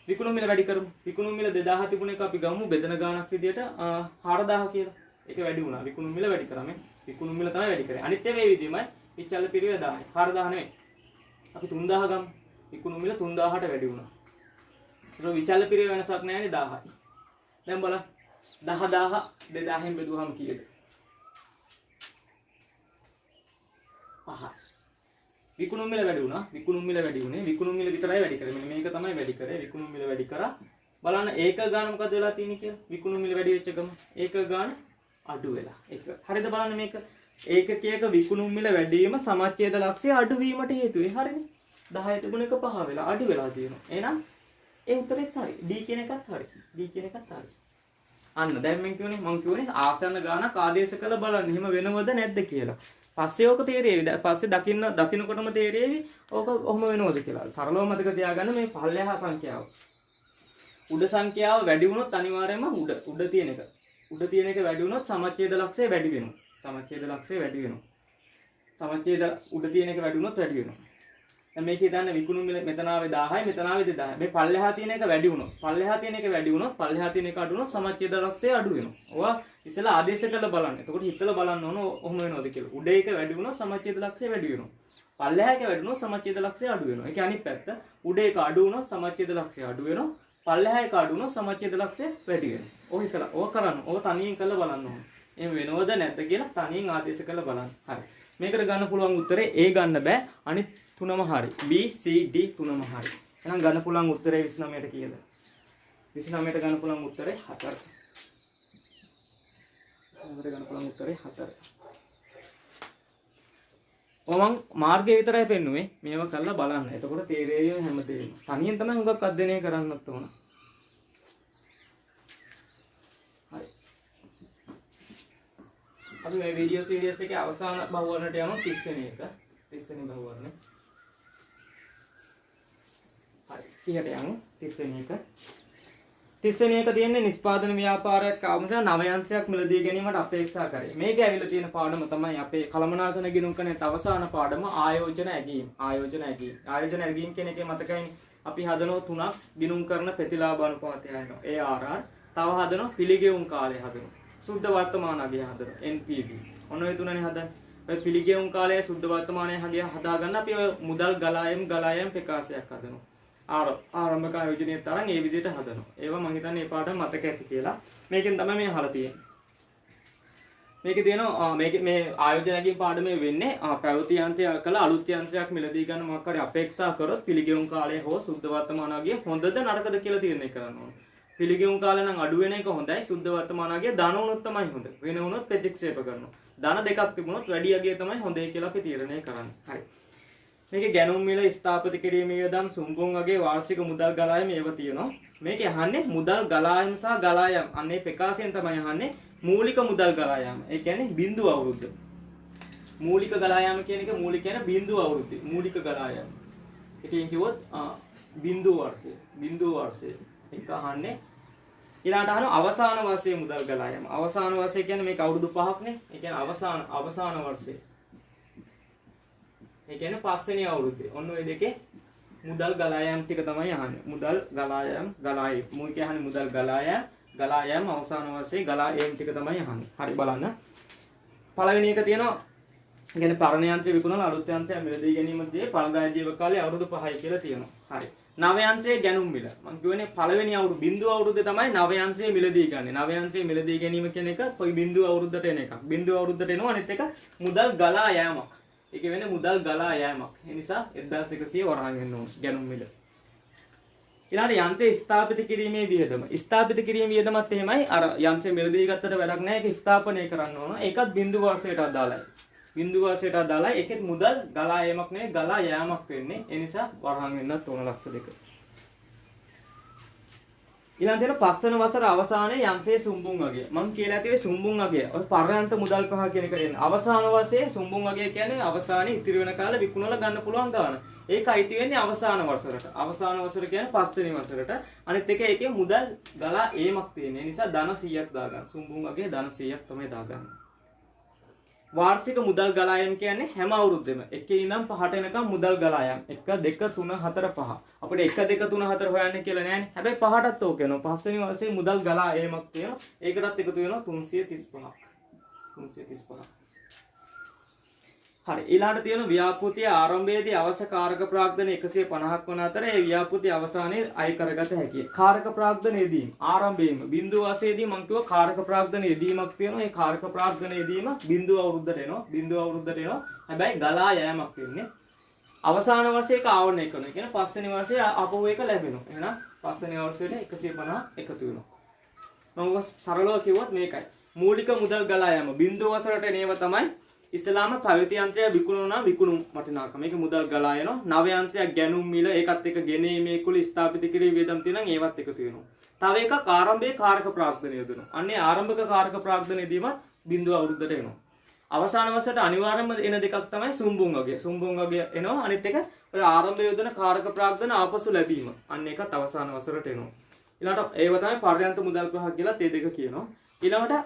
විකුණුම් මිල වැඩි කරමු. විකුණුම් මිල 2000 තිබුණ එක අපි ගමු බෙදන ගානක් විදියට 4000 කියලා. ඒක වැඩි වුණා. විකුණුම් මිල වැඩි කරා මේ. විකුණුම් මිල තමයි වැඩි කරේ. අනිත් ඒවා මේ විදිහමයි. විචල්්‍ය පිරිය 1000යි. 4000 නෙවෙයි. අපි 3000 ගමු. විකුණුම් මිල 3000ට වැඩි වුණා. ඒක විචල්්‍ය පිරිය වෙනසක් නැහැනේ 1000යි. දැන් බලන්න 10000 2000ෙන් බෙදුවහම කීයද? 5. විකුණුම් මිල වැඩි වුණා. විකුණුම් මිල වැඩි වුණේ. විකුණුම් මිල විතරයි වැඩි කරේ. මෙන්න මේක තමයි වැඩි කරේ. විකුණුම් මිල වැඩි කරා. බලන්න ඒක ගාන මොකද වෙලා තියෙන්නේ කියලා. විකුණුම් මිල වැඩි වෙච්ච ගම ඒක ගාන අඩු වෙලා. ඒක. හරිද බලන්න මේක. ඒකකයක විකුණුම් මිල වැඩි වීම සමච්ඡේද ලක්ෂය අඩු වීමට හේතු වෙයි. හරිනේ. 10 තිබුණ එක 5 වෙලා අඩු වෙලා තියෙනවා. එහෙනම් ඒ උත්තරෙත් හරි. D කියන එකත් හරි. D කියන එකත් හරි. අන්න දැන් මම කියුනේ ආසන්න ගානක් ආදේශ කළ බලන්න. එහෙම වෙනවද නැද්ද කියලා. පස්සේ ඕක තේරෙවි. පස්සේ දකින්නකොටම තේරෙවි ඕක ඔහොම වෙනවද කියලා. සරලව මතක තියාගන්න මේ පල්ලෙහා සංඛ්‍යාව. උඩ සංඛ්‍යාව වැඩි වුණොත් අනිවාර්යයෙන්ම උඩ තියෙන එක. උඩ තියෙන එක වැඩි වුණොත් සමච්ඡේද ලක්ෂය වැඩි වෙනවා. සමච්ඡේද ලක්ෂය වැඩි වෙනවා. සමච්ඡේද උඩ තියෙන එක වැඩි වුණොත් වැඩි වෙනවා. දැන් මේක හිතන්න විකුණු මිල මෙතන ආවේ 1000යි මෙතන ආවේ 2000යි. මේ පල්ලෙහා තියෙන එක වැඩි වුණොත් පල්ලෙහා තියෙන එක වැඩි වුණොත් පල්ලෙහා තියෙන එක අඩු වුණොත් සමච්ඡේද ලක්ෂය අඩු වෙනවා. ඔවා ඉස්සෙල්ලා ආදේශ කරලා බලන්න. එතකොට හිතලා බලන්න ඕන ඔහොම වෙනවද කියලා. උඩ එක වැඩි වුණොත් සමච්ඡේද ලක්ෂය වැඩි වෙනවා. පල්ලෙහා එක වැඩි වුණොත් සමච්ඡේද ලක්ෂය අඩු වෙනවා. ඒකේ අනිත් පැත්ත උඩ එක අඩු වුණොත් සමච්ඡේද ලක්ෂය අඩු වෙනවා. පල්ලෙහා එක අඩු වුණොත් සමච්ඡේද ලක්ෂය වැඩි වෙනවා. ඔය හිතලා ඔය කරන්න. ඔය තනියෙන් කරලා බලන්න ඕන. එහෙම වෙනවද නැද්ද කියලා තනියෙන් ආදේශ කරලා බලන්න. හරි. මේකට ගන්න පුළුවන් උත්තරේ A ගන්න බෑ. අනිත් තුනම හරි. B C D තුනම හරි. එහෙනම් ගන්න පුළුවන් උත්තරේ 29ට කීයද? 29ට ගන්න පුළුවන් උත්තරේ 4. 29ට ගන්න පුළුවන් උත්තරේ 4. මම මාර්ගය විතරයි පෙන්නුවේ. මේව කරලා බලන්න. එතකොට තේරෙයි හැමදේම. තනියෙන් තමයි හුඟක් අධ්‍යයනය කරන්නත් ඕන. හරි. අපි මේ වීඩියෝ සීරීස් එකේ අවසාන බහුවර්ණයට යමු 30 වෙනි එක. 30 වෙනි බහුවර්ණය. හරි. 30ට යමු 30 වෙනි එක. 30 වෙනි එක තියෙන්නේ නිෂ්පාදන ව්‍යාපාරයක් ආවමස නවයන්ත්‍රයක් මිලදී ගැනීමට අපේක්ෂා කරේ. මේකේ ඇවිල්ලා තියෙන පාඩම තමයි අපේ කළමනාකරන ගිණුම් කරන අවසාන පාඩම ආයෝජන ඇගීම්. ආයෝජන ඇගීම්. ආයෝජන ඇගීම් කියන එකේ මතකයිනේ අපි හදනවා තුනක් ගිණුම් කරන ප්‍රතිලාභ අනුපාතය හදනවා. ARR. තව හදනවා පිළිගෙවුම් කාලය හදනවා. සුද්ධ වර්තමාන අගය හදනවා. NPV. ඔන්න ඔය තුනනේ හදන්නේ. ඔය පිළිගෙවුම් කාලය සුද්ධ වර්තමානයේ අගය හදාගන්න අපි ඔය මුදල් ගලායම් ප්‍රකාශයක් හදනවා. ආරම්භක ආයෝජනයේ තරම් ඒ විදිහට හදනවා. ඒවා මම හිතන්නේ මේ පාඩම මතක ඇති කියලා. මේකෙන් තමයි මේ අහලා තියෙන්නේ. මේකේ තියෙනවා මේ ආයෝජනකින් පාඩමේ වෙන්නේ පැවති යන්ත්‍රය කළ අලුත් යන්ත්‍රයක් මිලදී ගන්න මොකක් හරි අපේක්ෂා කරොත් පිළිගෙවුම් කාලය හෝ සුද්ධ වර්තමාන අගය හොඳද නරකද කියලා තීරණය කරන්න ඕනේ. පිළිගෙවුම් කාලය නම් අඩු වෙන එක හොඳයි. සුද්ධ වර්තමාන අගය ධන වුණොත් තමයි හොඳ. වෙන වුණොත් ප්‍රතික්ෂේප කරනවා. ධන දෙකක් තිබුණොත් වැඩි අගය තමයි හොඳයි කියලා අපි තීරණය කරන්නේ. හරි. මේකේ ගැනුම් මිල ස්ථාපිත කිරීමේ වියදම් සුම්බුන් වගේ වාර්ෂික මුදල් ගලායම ඒව තියෙනවා. මේකේ අහන්නේ මුදල් ගලායම සහ ගලායම්. අන්නේ ප්‍රකාශයෙන් තමයි අහන්නේ මූලික මුදල් ගලායම. ඒ කියන්නේ බිඳුව අවුරුද්ද. මූලික ගලායම කියන එක මූලික කියන බිඳුව අවුරුද්ද. මූලික ගලායම. ඒකෙන් කිව්වොත් බිඳුව වර්ෂය. බිඳුව වර්ෂය. ඒක අහන්නේ ඊළඟට අහන අවසාන වර්ෂයේ මුදල් ගලායම. අවසාන වර්ෂය කියන්නේ මේක අවුරුදු 5ක්නේ. ඒ කියන්නේ අවසාන වර්ෂය. ඒ කියන්නේ පස්වෙනි අවුරුද්දේ. ඔන්න ඔය දෙකේ මුදල් ගලායම් ටික තමයි අහන්නේ. මුදල් ගලායම් මුල් කියන්නේ මුදල් ගලායම් අවසාන වර්ෂයේ ගලායම් ටික තමයි අහන්නේ. හරි බලන්න. පළවෙනි එක තියෙනවා කියන්නේ පරණ යන්ත්‍රය විකුණන අලුත් යන්ත්‍රය මිලදී ගැනීමදී පළදාය ජීව කාලය අවුරුදු 5යි කියලා තියෙනවා. හරි. නව යන්ත්‍රයේ ගැනුම් මිල. මම කියන්නේ පළවෙනි අවුරුදු බිඳුව අවුරුද්දේ තමයි නව යන්ත්‍රය මිලදී ගන්නේ. නව යන්ත්‍රය මිලදී ගැනීම කියන එක කොයි බිඳුව අවුරුද්දට එන එකක්. බිඳුව අවුරුද්දට එනවා අනිත් එක මුදල් ගලා යෑමක්. ඒක වෙන්නේ මුදල් ගලා යෑමක්. ඒ නිසා 1100 වරහන් වෙන්න ඕන ගැනුම් මිල. ඊළඟට යන්ත්‍රය ස්ථාපිත කිරීමේ වියදම. ස්ථාපිත කිරීමේ වියදමත් එහෙමයි. අර යන්ත්‍රය මිලදී ගත්තට වැඩක් නැහැ. ඒක ස්ථාපනය කරන්න ඕන. ඒකත් බිඳු වර්ෂයට අදාළයි. බිඳු වර්ෂයට අදාළයි. ඒකෙත් මුදල් ගලා යෑමක් නෙවෙයි ගලා යෑමක් වෙන්නේ. ඒ නිසා වරහන් වෙන්නත් ඕන ලක්ෂ 2. ඊළඟ දෙන පස්වන වසර අවසානයේ යන්ත්‍රයේ සුම්බුන් අගය. මම කියලා ඇති ඔය සුම්බුන් අගය. ඔය පර්යන්ත මුදල් පහ කියන එක දෙන්නේ. අවසාන වසරේ සුම්බුන් අගය කියන්නේ අවසානයේ ඉතිරි වෙන කාලේ විකුණලා ගන්න පුළුවන් ගාන. ඒක අයිති වෙන්නේ අවසාන වසරට. අවසාන වසර කියන්නේ පස්වෙනි වසරට. අනිත් එක ඒකේ මුදල් ගලා ඒමක් තියෙන. ඒ නිසා ධන 100ක් දාගන්න. සුම්බුන් අගය ධන 100ක් තමයි දාගන්න. වාර්ෂික මුදල් ගලායම් කියන්නේ හැම අවුරුද්දෙම එකේ ඉඳන් 5ට එනකම් මුදල් ගලායම් 1 2 3 4 5 අපිට 1 2 3 4 හොයන්න කියලා නෑනේ. හැබැයි 5ටත් ඕක වෙනවා. පස්වෙනි වර්ෂයේ මුදල් ගලා ඒමක් තියෙනවා. ඒකටත් එකතු වෙනවා 335ක්. 335. හරි. ඊළඟට තියෙන ව්‍යාපෘතිය ආරම්භයේදී අවශ්‍ය කාරක ප්‍රාග්ධන 150ක් වන අතර ඒ ව්‍යාපෘතිය අවසානයේ අය කරගත හැකියි. කාරක ප්‍රාග්ධන යෙදීම ආරම්භයේම බිඳුව වශයෙන්දී මම කිව්වා කාරක ප්‍රාග්ධන යෙදීමක් තියෙනවා. ඒ කාරක ප්‍රාග්ධන යෙදීම බිඳුව අවුරුද්දට එනවා. බිඳුව අවුරුද්දට එනවා. හැබැයි ගලා යෑමක් වෙන්නේ. අවසාන වර්ෂයක ආවරණය කරනවා. කියන්නේ පස්වෙනි වර්ෂයේ ආපහු එක ලැබෙනවා. එහෙනම් පස්වෙනි වර්ෂයට 150 එකතු වෙනවා. මම සරලව කිව්වොත් මේකයි. මූලික මුදල් ගලා යෑම බිඳුව වසරට එනේව තමයි ඉස්ලාම පැවති යන්ත්‍රය විකුණනවා විකුණුම් වටිනාකම. මේක මුදල් ගලා යනවා. නව යන්ත්‍රයක් ගැනුම් මිල ඒකත් එක්ක ගෙනීමේ කුල ස්ථාපිත කිරීමේ වියදම් තියෙනවා. ඒවත් එකතු වෙනවා. තව එකක් ආරම්භයේ කාරක ප්‍රාග්ධනය යොදනවා. අන්නේ ආරම්භක කාරක ප්‍රාග්ධනයේදීමත් බිඳුව අවුරුද්දට එනවා. අවසාන වසරට අනිවාර්යයෙන්ම එන දෙකක් තමයි සුම්බුන් වගේ. සුම්බුන් වගේ එනවා. අනිත් එක ඔය ආරම්භයේ යොදන කාරක ප්‍රාග්ධන ආපසු ලැබීම. අන්න ඒකත් අවසාන වසරට එනවා. ඊළඟට ඒව තමයි පර්යන්ත මුදල් පහ කියලා තේ දෙක කියනවා. ඊළඟට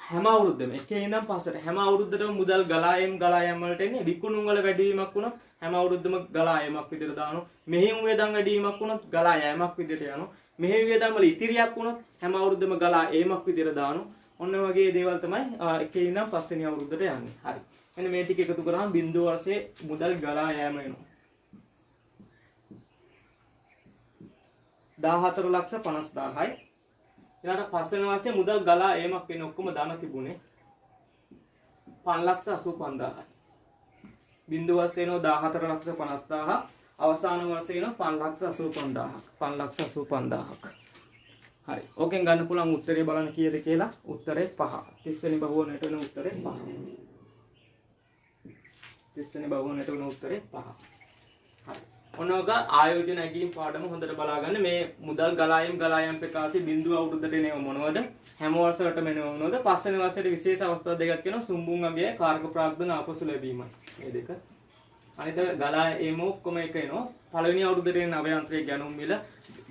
හැම අවුරුද්දම එකේ ඉඳන් පස්සට හැම අවුරුද්දටම මුදල් ගලා යෑම වලට එන්නේ විකුණුම් වල වැඩිවීමක් වුණොත් හැම අවුරුද්දම ගලා යෑමක් විදිහට දානවා. මෙහෙයුම් වේදම් වැඩිවීමක් වුණොත් ගලා යෑමක් විදිහට යනවා. මෙහෙයුම් වේදම් වල ඉතිරියක් වුණොත් හැම අවුරුද්දම ගලා ඒමක් විදිහට දානවා. ඔන්න වගේ දේවල් තමයි එකේ ඉඳන් පස්වෙනි අවුරුද්දට යන්නේ. හරි. මෙන්න මේ ටික එකතු කරාම බිඳුව වර්ෂයේ මුදල් ගලා යෑම වෙනවා. 14,50,000යි. ඊළඟට පස්වෙනි වර්ෂයේ මුදල් ගලා ඒමක් වෙන ඔක්කොම දාන තිබුණේ 5,85,000යි. බිඳුව වර්ෂයේ නෝ 14,50,000ක්. අවසාන වර්ෂයේ නෝ 5,85,000ක්. 5,85,000ක්. හරි. ඕකෙන් ගන්න පුළුවන් උත්තරේ බලන්න කීයද කියලා. උත්තරේ 5. 30 වෙනි බහුවනට වෙන උත්තරේ 5. 30 වෙනි බහුවනට වෙන උත්තරේ 5. හරි. ඔනෝග ආයෝජන ඇගීම් පාඩම හොඳට බලාගන්න. මේ මුදල් ගලා යෑම ප්‍රකාශي බිඳුව අවුරුද්දට එනව මොනවද? හැම වසරටම එනව මොනවද? පස්වෙනි වසරේ විශේෂ අවස්ථා දෙකක් වෙනවා. සුම්බුන් අගයේ කාර්ක ප්‍රාග්ධන ආපසු ලැබීමයි. මේ දෙක. අනිත ගලා යෑම ඔක්කොම එක එනවා. පළවෙනි අවුරුද්දට එන අවයන්ත්‍රයේ ගැනුම් මිල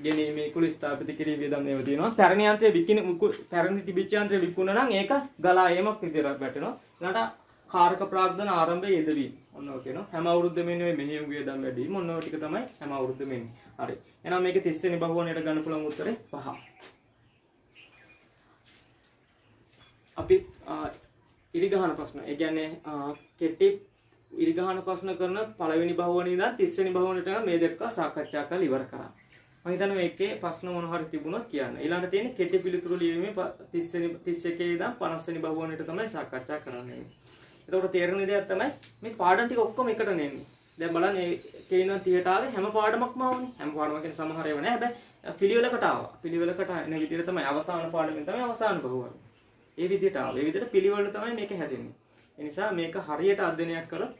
ගෙනීමේ කුල ස්ථාපිත කිරීම වියදම් මේව තියෙනවා. පැරණි යන්ත්‍රයේ පැරණි තිබිච්ච යන්ත්‍රය විකුණන නම් ඒක ගලා යෑමක් විදිහට වැටෙනවා. ඊළඟට කාර්ක ප්‍රාග්ධන ආරම්භයේ යෙදවීම. ඔන්න ඔය කියනවා. හැම අවුරුද්දෙම එන්නේ මෙහෙයුම් වියදම් වැඩි වීම. ඔන්න ඔය ටික තමයි හැම අවුරුද්දෙම එන්නේ. හරි. එහෙනම් මේකේ 30 වෙනි බහුවනයට ගන්න පුළුවන් උත්තරේ 5. අපි ඉරිගහන ප්‍රශ්න. ඒ කියන්නේ කෙටි ඉරිගහන ප්‍රශ්න කරන පළවෙනි බහුවනේ ඉඳන් 30 වෙනි බහුවනට මේ දෙක සාකච්ඡා කරලා ඉවර කරා. මම හිතන්නේ මේකේ ප්‍රශ්න මොන හරි තිබුණොත් කියන්න. ඊළඟට තියෙන්නේ කෙටි පිළිතුරු ලියීමේ 31 ඉඳන් 50 වෙනි බහුවනට තමයි සාකච්ඡා කරන්නේ. එතකොට තේරෙන දෙයක් තමයි මේ පාඩම් ටික ඔක්කොම එකට නෙන්නේ. දැන් බලන්න ඒකේ ඉඳන් 30ට ආවේ හැම පාඩමක්ම ආවනේ. හැම පාඩමක් කියන්නේ සමහර ඒවා නෑ. හැබැයි පිළිවෙලකට ආවා. පිළිවෙලකට එන විදිහට තමයි අවසාන පාඩමෙන් තමයි අවසාන බහුවන. ඒ විදිහට ආවා. ඒ විදිහට පිළිවෙලට තමයි මේක හැදෙන්නේ. ඒ නිසා මේක හරියට අධ්‍යයනයක් කළොත්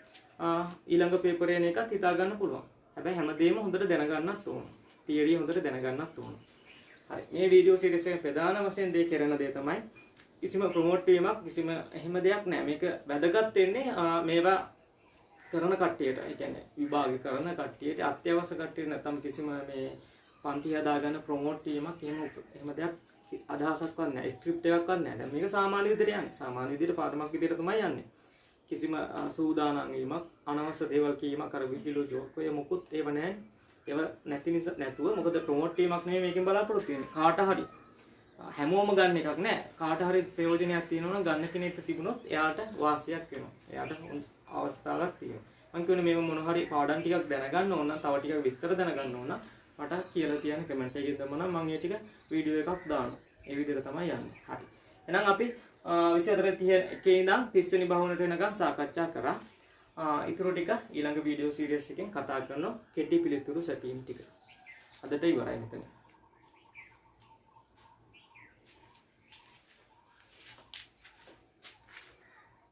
ඊළඟ පේපරේ එන එකත් හිතා ගන්න පුළුවන්. හැබැයි හැමදේම හොඳට දැනගන්නත් ඕන. තියරිය හොඳට දැනගන්නත් ඕන. හරි. මේ වීඩියෝ සීරීස් එකේ ප්‍රධාන වශයෙන් දෙය කරන දේ තමයි කිසිම ප්‍රොමෝට් වීමක් කිසිම එහෙම දෙයක් නෑ. මේක වැදගත් වෙන්නේ මේවා කරන කට්ටියට. ඒ කියන්නේ විභාග කරන කට්ටියට අත්‍යවශ්‍ය කට්ටියට නැත්නම් කිසිම මේ පන්ති හදාගන්න ප්‍රොමෝට් වීමක් එහෙම දෙයක් අදහසක්වත් නෑ. ස්ක්‍රිප්ට් එකක්වත් නෑ. දැන් මේක සාමාන්‍ය විදිහට යන්නේ. සාමාන්‍ය විදිහට පාඩමක් විදිහට තමයි යන්නේ. කිසිම සූදානම් වීමක් අනවශ්‍ය දේවල් කීමක් අර විහිළු ජෝක් ඔය මොකුත් ඒව නෑ. ඒව නැති නිසා නැතුව මොකද ප්‍රොමෝට් වීමක් නෙමෙයි මේකෙන් බලාපොරොත්තු වෙන්නේ. කාට හරි හැමෝම ගන්න එකක් නෑ. කාට හරි ප්‍රයෝජනයක් තියෙනවා නම් ගන්න කෙනෙක්ට තිබුණොත් එයාට වාසියක් වෙනවා. එයාට අවස්ථාවක් තියෙනවා. මම කියන්නේ මේව මොන හරි පාඩම් ටිකක් දැනගන්න ඕන නම් තව ටිකක් විස්තර දැනගන්න ඕන නම් මට කියලා තියන්න කමෙන්ට් එකේ දාන්න මම මේ ටික වීඩියෝ එකක් දානවා. ඒ විදිහට තමයි යන්නේ. හරි. එහෙනම් අපි 24:31 ඉඳන් 30 වෙනි බහුවනට වෙනකන් සාකච්ඡා කරා. ඊටු ටික ඊළඟ වීඩියෝ සීරීස් එකෙන් කතා කරනවා කෙටි පිළිතුරු සැපීම් ටික. අදට ඉවරයි මෙතන.